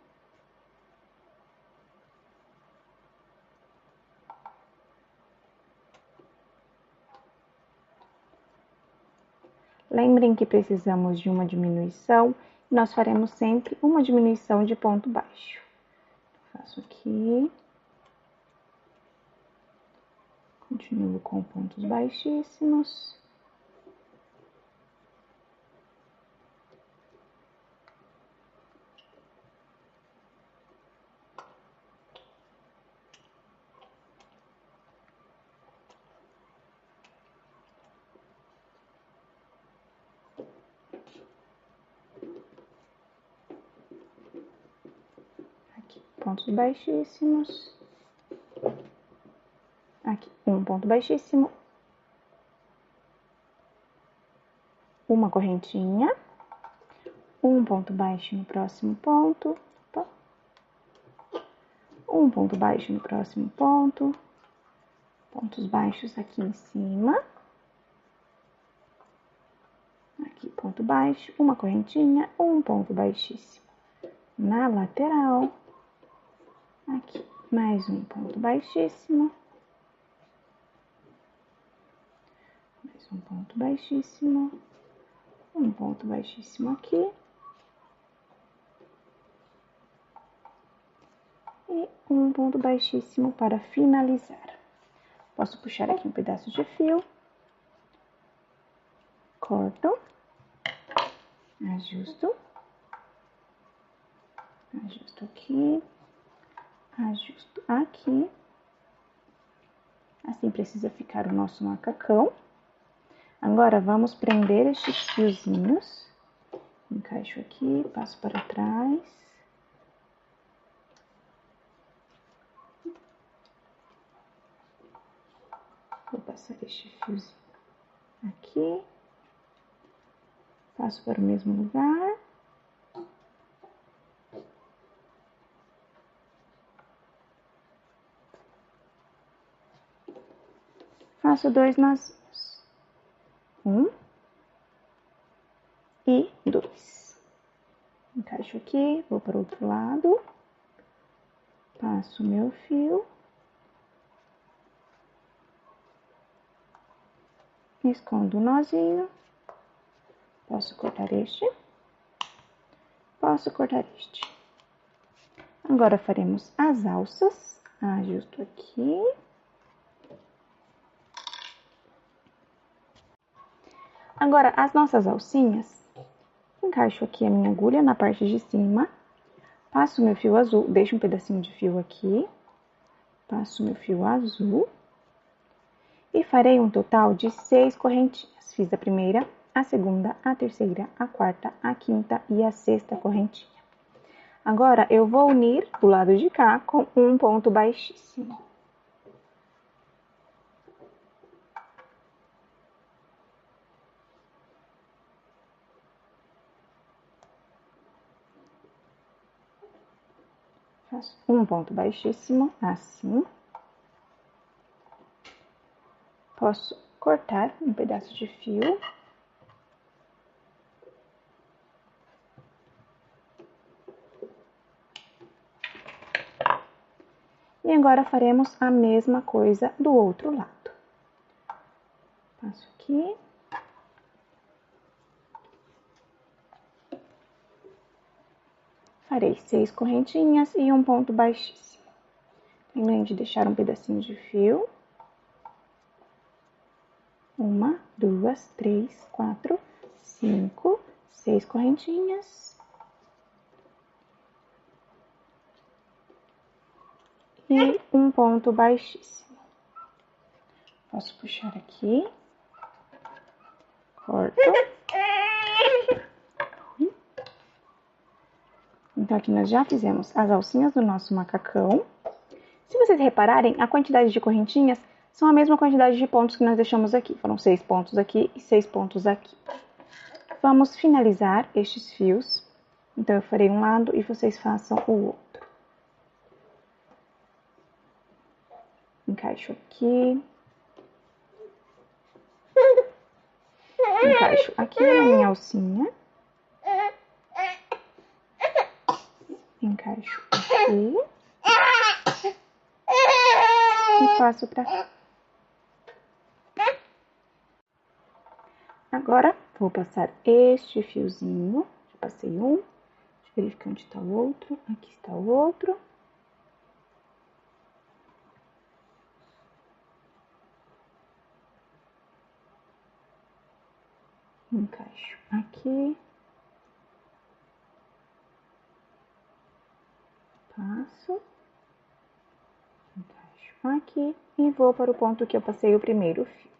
Lembrem que precisamos de uma diminuição. Nós faremos sempre uma diminuição de ponto baixo. Faço aqui. Continuo com pontos baixíssimos. Aqui, pontos baixíssimos. Aqui, um ponto baixíssimo. Uma correntinha. Um ponto baixo no próximo ponto. Opa. Um ponto baixo no próximo ponto. Pontos baixos aqui em cima. Aqui, ponto baixo, uma correntinha, um ponto baixíssimo. Na lateral. Aqui, mais um ponto baixíssimo. Mais um ponto baixíssimo. Um ponto baixíssimo aqui. E um ponto baixíssimo para finalizar. Posso puxar aqui um pedaço de fio. Corto. Ajusto. Ajusto aqui. Ajusto aqui. Assim precisa ficar o nosso macacão. Agora, vamos prender estes fiozinhos. Encaixo aqui, passo para trás. Vou passar este fiozinho aqui, passo para o mesmo lugar. Faço 2 nozinhos. 1 e 2. Encaixo aqui, vou para o outro lado. Passo o meu fio. Escondo o nozinho. Posso cortar este. Posso cortar este. Agora faremos as alças. Ajusto aqui. Agora, as nossas alcinhas, encaixo aqui a minha agulha na parte de cima, passo meu fio azul, deixo um pedacinho de fio aqui, passo meu fio azul e farei um total de 6 correntinhas. Fiz a primeira, a segunda, a terceira, a quarta, a quinta e a sexta correntinha. Agora, eu vou unir do lado de cá com um ponto baixíssimo. Faço um ponto baixíssimo, assim. Posso cortar um pedaço de fio. E agora faremos a mesma coisa do outro lado. Passo aqui. Farei 6 correntinhas e um ponto baixíssimo. Lembrem de deixar um pedacinho de fio. 1, 2, 3, 4, 5, 6 correntinhas. E um ponto baixíssimo. Posso puxar aqui. Corto. Então, aqui nós já fizemos as alcinhas do nosso macacão. Se vocês repararem, a quantidade de correntinhas são a mesma quantidade de pontos que nós deixamos aqui. Foram 6 pontos aqui e 6 pontos aqui. Vamos finalizar estes fios. Então, eu farei um lado e vocês façam o outro. Encaixo aqui. Encaixo aqui na minha alcinha. Encaixo aqui. E passo pra cá. Agora, vou passar este fiozinho. Já passei um. Deixa eu verificar onde está o outro. Aqui está o outro. Encaixo aqui. Passo. Encaixo aqui. E vou para o ponto que eu passei o primeiro fio.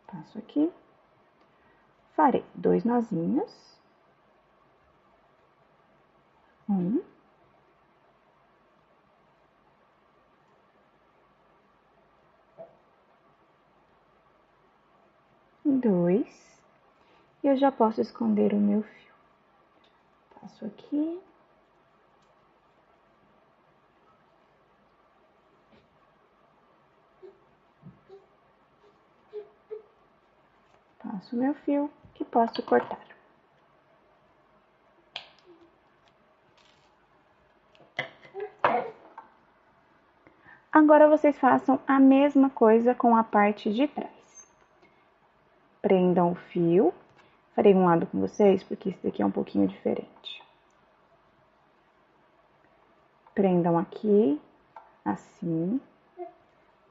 Passo aqui. Farei 2 nozinhos. 1. 2. E eu já posso esconder o meu fio. Passo aqui. Passo o meu fio e posso cortar. Agora, vocês façam a mesma coisa com a parte de trás. Prendam o fio. Farei um lado com vocês, porque esse daqui é um pouquinho diferente. Prendam aqui, assim.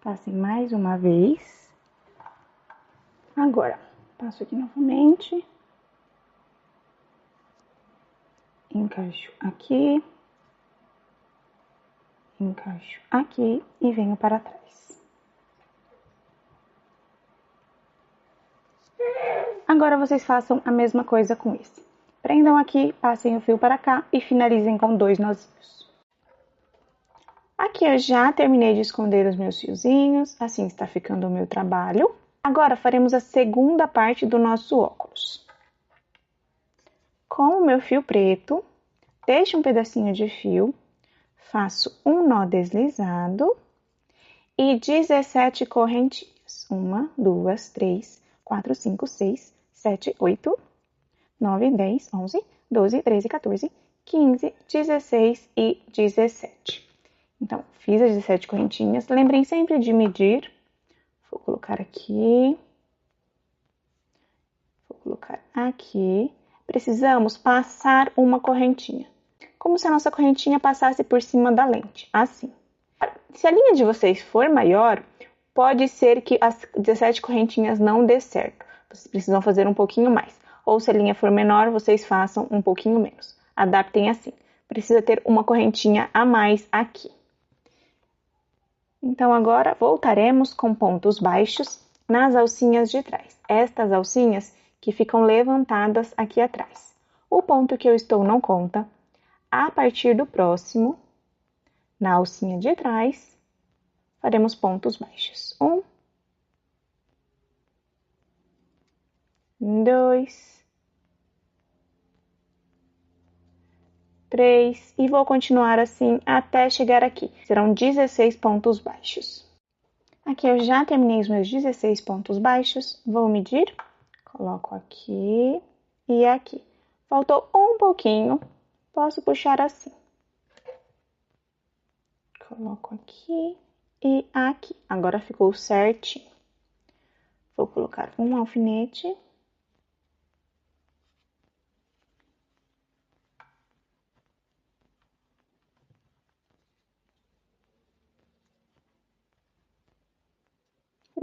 Passem mais uma vez. Agora, passo aqui novamente. Encaixo aqui. Encaixo aqui e venho para trás. Agora, vocês façam a mesma coisa com esse. Prendam aqui, passem o fio para cá e finalizem com 2 nozinhos. Aqui eu já terminei de esconder os meus fiozinhos, assim está ficando o meu trabalho. Agora faremos a segunda parte do nosso óculos. Com o meu fio preto, deixo um pedacinho de fio, faço um nó deslizado e 17 correntinhas. 1, 2, 3, 4, 5, 6, 7, 8, 9, 10, 11, 12, 13, 14, 15, 16 e 17. Então, fiz as 17 correntinhas. Lembrem sempre de medir. Vou colocar aqui. Vou colocar aqui. Precisamos passar uma correntinha. Como se a nossa correntinha passasse por cima da lente. Assim. Se a linha de vocês for maior, pode ser que as 17 correntinhas não dê certo. Vocês precisam fazer um pouquinho mais. Ou se a linha for menor, vocês façam um pouquinho menos. Adaptem assim. Precisa ter uma correntinha a mais aqui. Então, agora voltaremos com pontos baixos nas alcinhas de trás. Estas alcinhas que ficam levantadas aqui atrás. O ponto que eu estou não conta. A partir do próximo, na alcinha de trás, faremos pontos baixos. 1, 2, 3 e vou continuar assim até chegar aqui. Serão 16 pontos baixos. Aqui eu já terminei os meus 16 pontos baixos. Vou medir. Coloco aqui e aqui. Faltou um pouquinho. Posso puxar assim. Coloco aqui e aqui. Agora ficou certinho. Vou colocar um alfinete.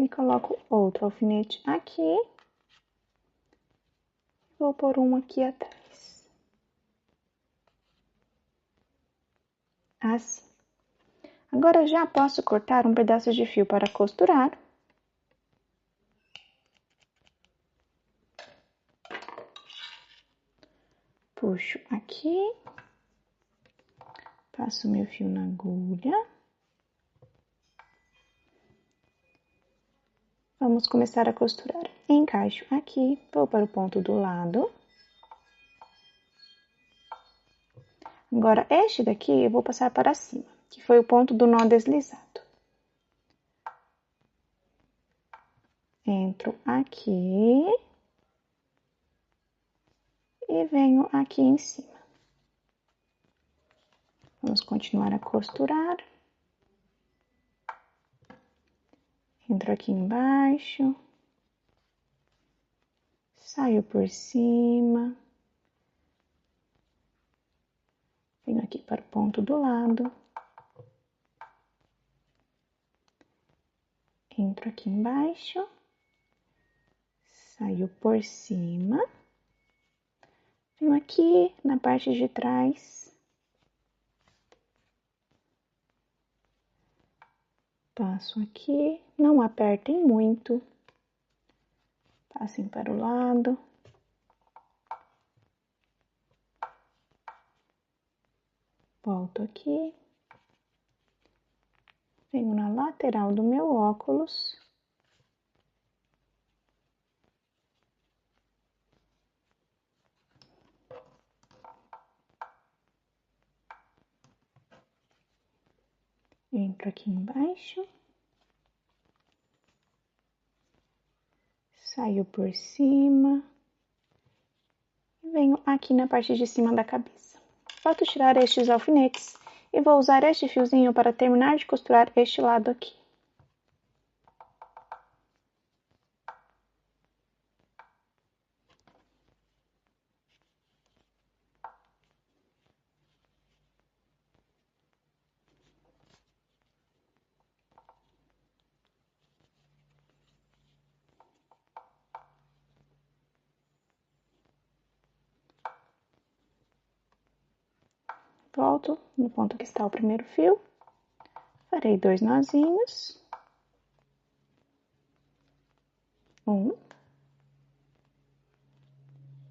E coloco outro alfinete aqui. Vou pôr um aqui atrás. Assim. Agora já posso cortar um pedaço de fio para costurar. Puxo aqui. Passo meu fio na agulha. Vamos começar a costurar. Encaixo aqui, vou para o ponto do lado. Agora, este daqui eu vou passar para cima, que foi o ponto do nó deslizado. Entro aqui e venho aqui em cima. Vamos continuar a costurar. Entro aqui embaixo. Saio por cima. Venho aqui para o ponto do lado. Entro aqui embaixo. Saio por cima. Venho aqui na parte de trás. Passo aqui, não apertem muito. Passem para o lado. Volto aqui. Venho na lateral do meu óculos. Entro aqui embaixo. Saio por cima. E venho aqui na parte de cima da cabeça. Falta tirar estes alfinetes e vou usar este fiozinho para terminar de costurar este lado aqui. Volto no ponto que está o primeiro fio. Farei 2 nozinhos. 1,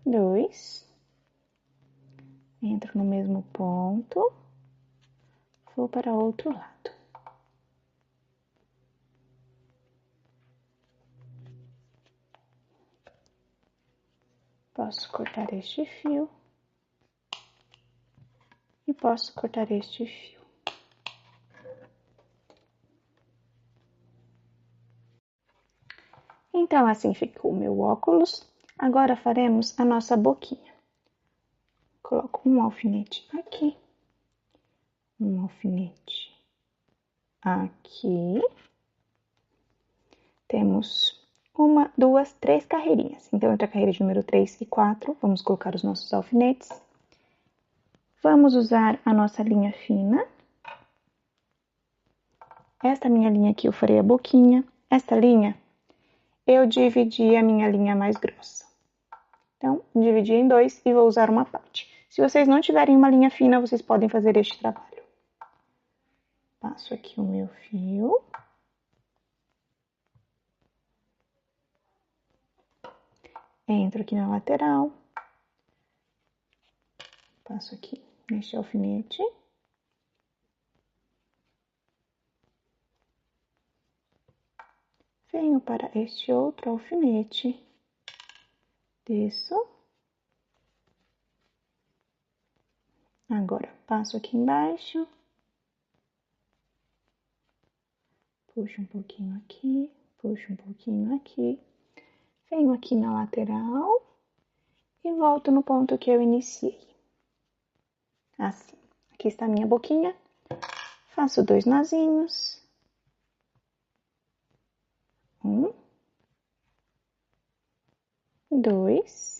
2. Entro no mesmo ponto. vou para outro lado. Posso cortar este fio e posso cortar este fio. Então, assim ficou o meu óculos. Agora faremos a nossa boquinha. Coloco um alfinete aqui, um alfinete aqui. Temos uma, duas, três carreirinhas. Então, entre a carreira de número 3 e 4, vamos colocar os nossos alfinetes. Vamos usar a nossa linha fina. Esta minha linha aqui eu farei a boquinha. Esta linha, eu dividi a minha linha mais grossa. Então, dividi em dois e vou usar uma parte. Se vocês não tiverem uma linha fina, vocês podem fazer este trabalho. Passo aqui o meu fio. Entro aqui na lateral. Passo aqui neste alfinete. Venho para este outro alfinete. Desço. Agora, passo aqui embaixo. Puxo um pouquinho aqui, puxo um pouquinho aqui. Venho aqui na lateral e volto no ponto que eu iniciei. Assim. Aqui está a minha boquinha. Faço 2 nozinhos. 1, 2.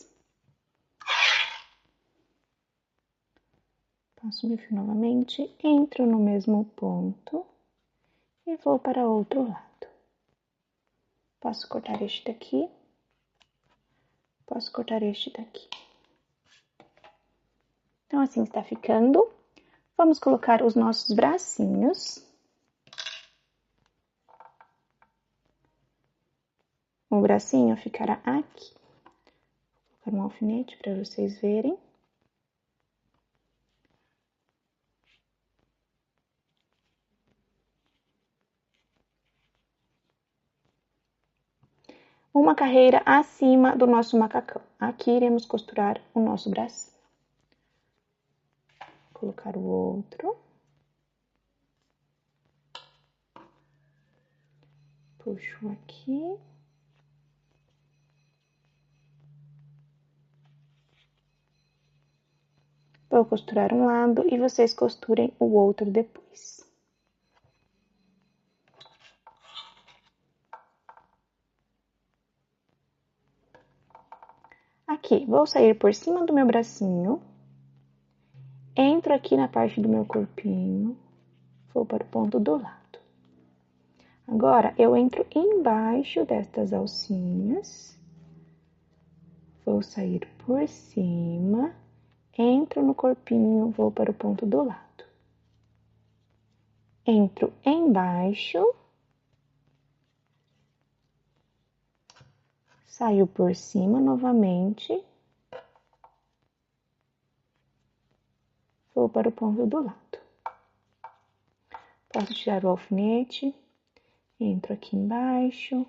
Passo meu fio novamente, entro no mesmo ponto e vou para outro lado. Posso cortar este daqui, posso cortar este daqui. Então, assim está ficando. Vamos colocar os nossos bracinhos. O bracinho ficará aqui. Vou colocar um alfinete para vocês verem. Uma carreira acima do nosso macacão. Aqui iremos costurar o nosso bracinho. Vou colocar o outro. Puxo aqui. Vou costurar um lado e vocês costurem o outro depois. Aqui, vou sair por cima do meu bracinho. Entro aqui na parte do meu corpinho. Vou para o ponto do lado. Agora, eu entro embaixo destas alcinhas. Vou sair por cima. Entro no corpinho, vou para o ponto do lado. Entro embaixo. Saio por cima novamente. Vou para o ponto do lado. Posso tirar o alfinete. Entro aqui embaixo.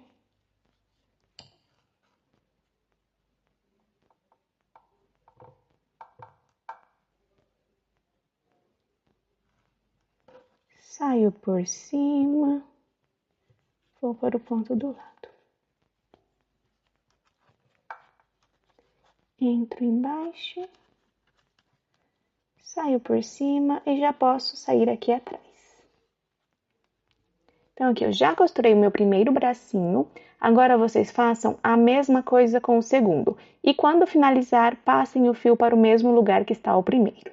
Saio por cima. Vou para o ponto do lado. Entro embaixo. Saio por cima e já posso sair aqui atrás. Então, aqui eu já costurei o meu primeiro bracinho. Agora, vocês façam a mesma coisa com o segundo. E quando finalizar, passem o fio para o mesmo lugar que está o primeiro.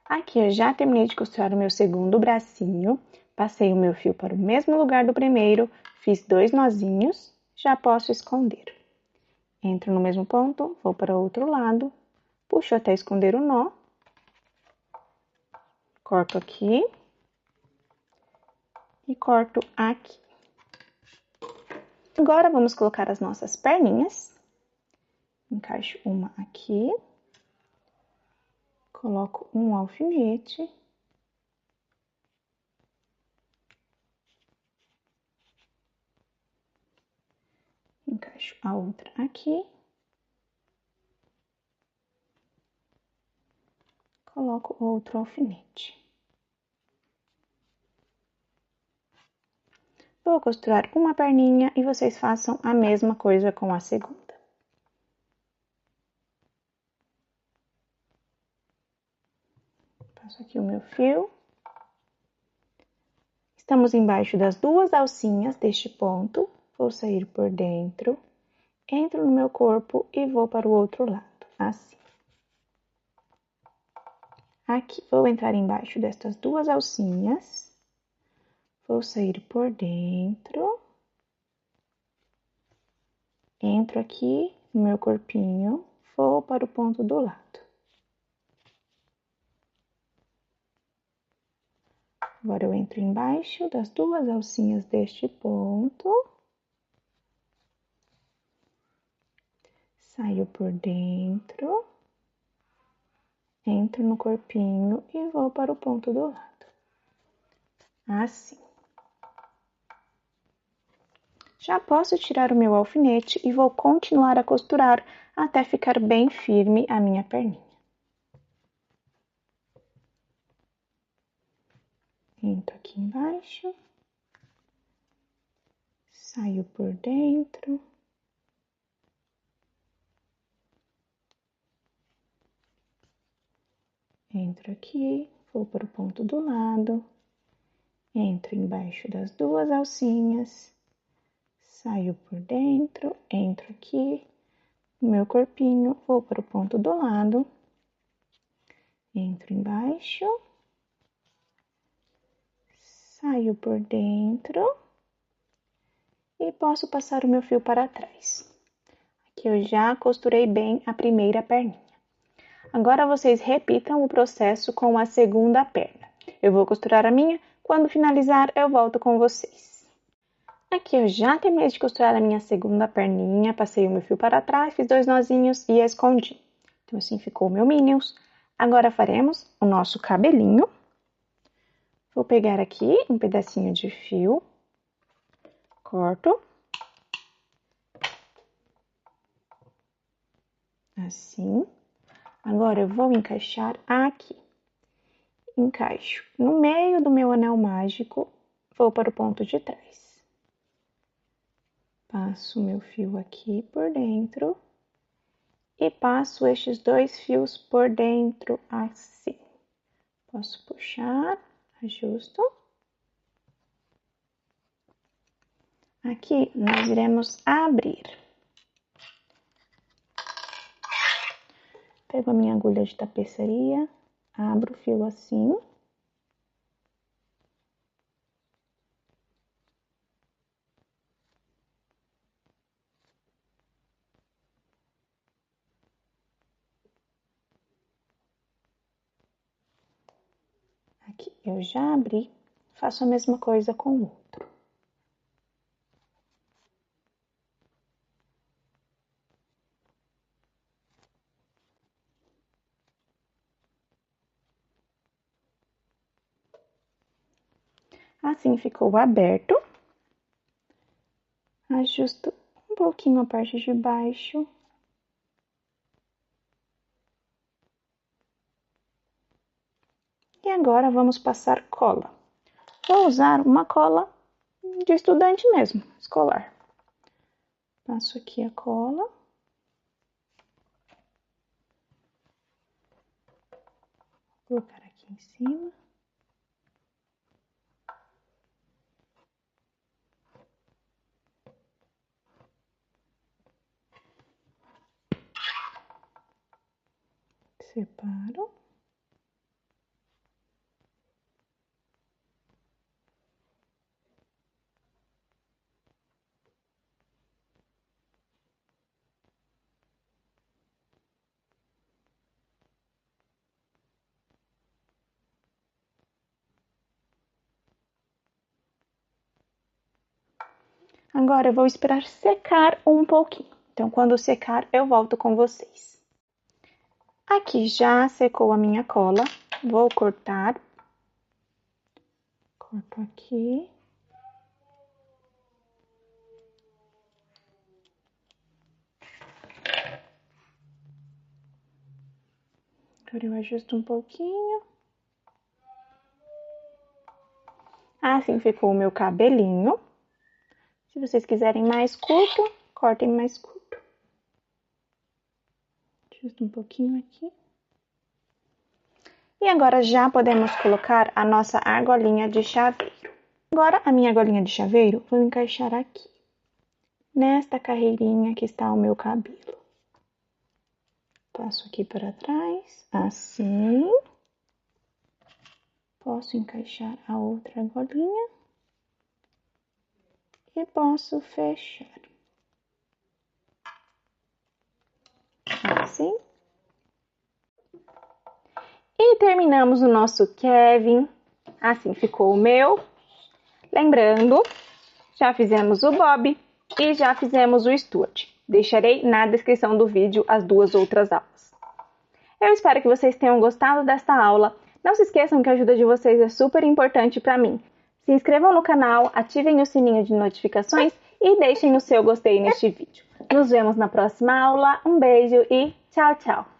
Aqui eu já terminei de costurar o meu segundo bracinho. Passei o meu fio para o mesmo lugar do primeiro. Fiz 2 nozinhos. Já posso esconder. Entro no mesmo ponto, vou para o outro lado. Puxo até esconder o nó. Corto aqui. E corto aqui. Agora, vamos colocar as nossas perninhas. Encaixo uma aqui. Coloco um alfinete. Encaixo a outra aqui. Coloco outro alfinete. Vou costurar uma perninha e vocês façam a mesma coisa com a segunda. Passo aqui o meu fio. Estamos embaixo das duas alcinhas deste ponto. Vou sair por dentro, entro no meu corpo e vou para o outro lado, assim. Aqui, vou entrar embaixo destas duas alcinhas. Vou sair por dentro. Entro aqui no meu corpinho, vou para o ponto do lado. Agora eu entro embaixo das duas alcinhas deste ponto. Saio por dentro. Entro no corpinho e vou para o ponto do lado. Assim. Já posso tirar o meu alfinete e vou continuar a costurar até ficar bem firme a minha perninha. Entro aqui embaixo, saio por dentro, entro aqui, vou para o ponto do lado, entro embaixo das duas alcinhas, saio por dentro, entro aqui, no meu corpinho, vou para o ponto do lado, entro embaixo, saio por dentro e posso passar o meu fio para trás. Aqui eu já costurei bem a primeira perninha. Agora vocês repitam o processo com a segunda perna. Eu vou costurar a minha, quando finalizar eu volto com vocês. Aqui eu já terminei de costurar a minha segunda perninha, passei o meu fio para trás, fiz 2 nozinhos e escondi. Então assim ficou o meu Minions. Agora faremos o nosso cabelinho. Vou pegar aqui um pedacinho de fio, corto. Assim. Agora eu vou encaixar aqui. Encaixo no meio do meu anel mágico, vou para o ponto de trás. Passo o meu fio aqui por dentro e passo estes 2 fios por dentro, assim. Posso puxar, ajusto. Aqui nós iremos abrir. Pego a minha agulha de tapeçaria, abro o fio assim. Aqui eu já abri, faço a mesma coisa com o outro. Assim ficou aberto. Ajusto um pouquinho a parte de baixo. E agora vamos passar cola. Vou usar uma cola de estudante mesmo, escolar. Passo aqui a cola. Vou colocar aqui em cima. Separo. Agora eu vou esperar secar um pouquinho. Então, quando secar, eu volto com vocês. Aqui já secou a minha cola. Vou cortar. Corto aqui. Agora eu ajusto um pouquinho. Assim ficou o meu cabelinho. Se vocês quiserem mais curto, cortem mais curto. Ajusto um pouquinho aqui. E agora já podemos colocar a nossa argolinha de chaveiro. Agora a minha argolinha de chaveiro, vou encaixar aqui, nesta carreirinha que está o meu cabelo. Passo aqui para trás, assim. Posso encaixar a outra argolinha. E posso fechar. Assim. E terminamos o nosso Kevin. Assim ficou o meu. Lembrando, já fizemos o Bob e já fizemos o Stuart. Deixarei na descrição do vídeo as duas outras aulas. Eu espero que vocês tenham gostado desta aula. Não se esqueçam que a ajuda de vocês é super importante para mim. Se inscrevam no canal, ativem o sininho de notificações e deixem o seu gostei neste vídeo. Nos vemos na próxima aula. Um beijo e tchau, tchau!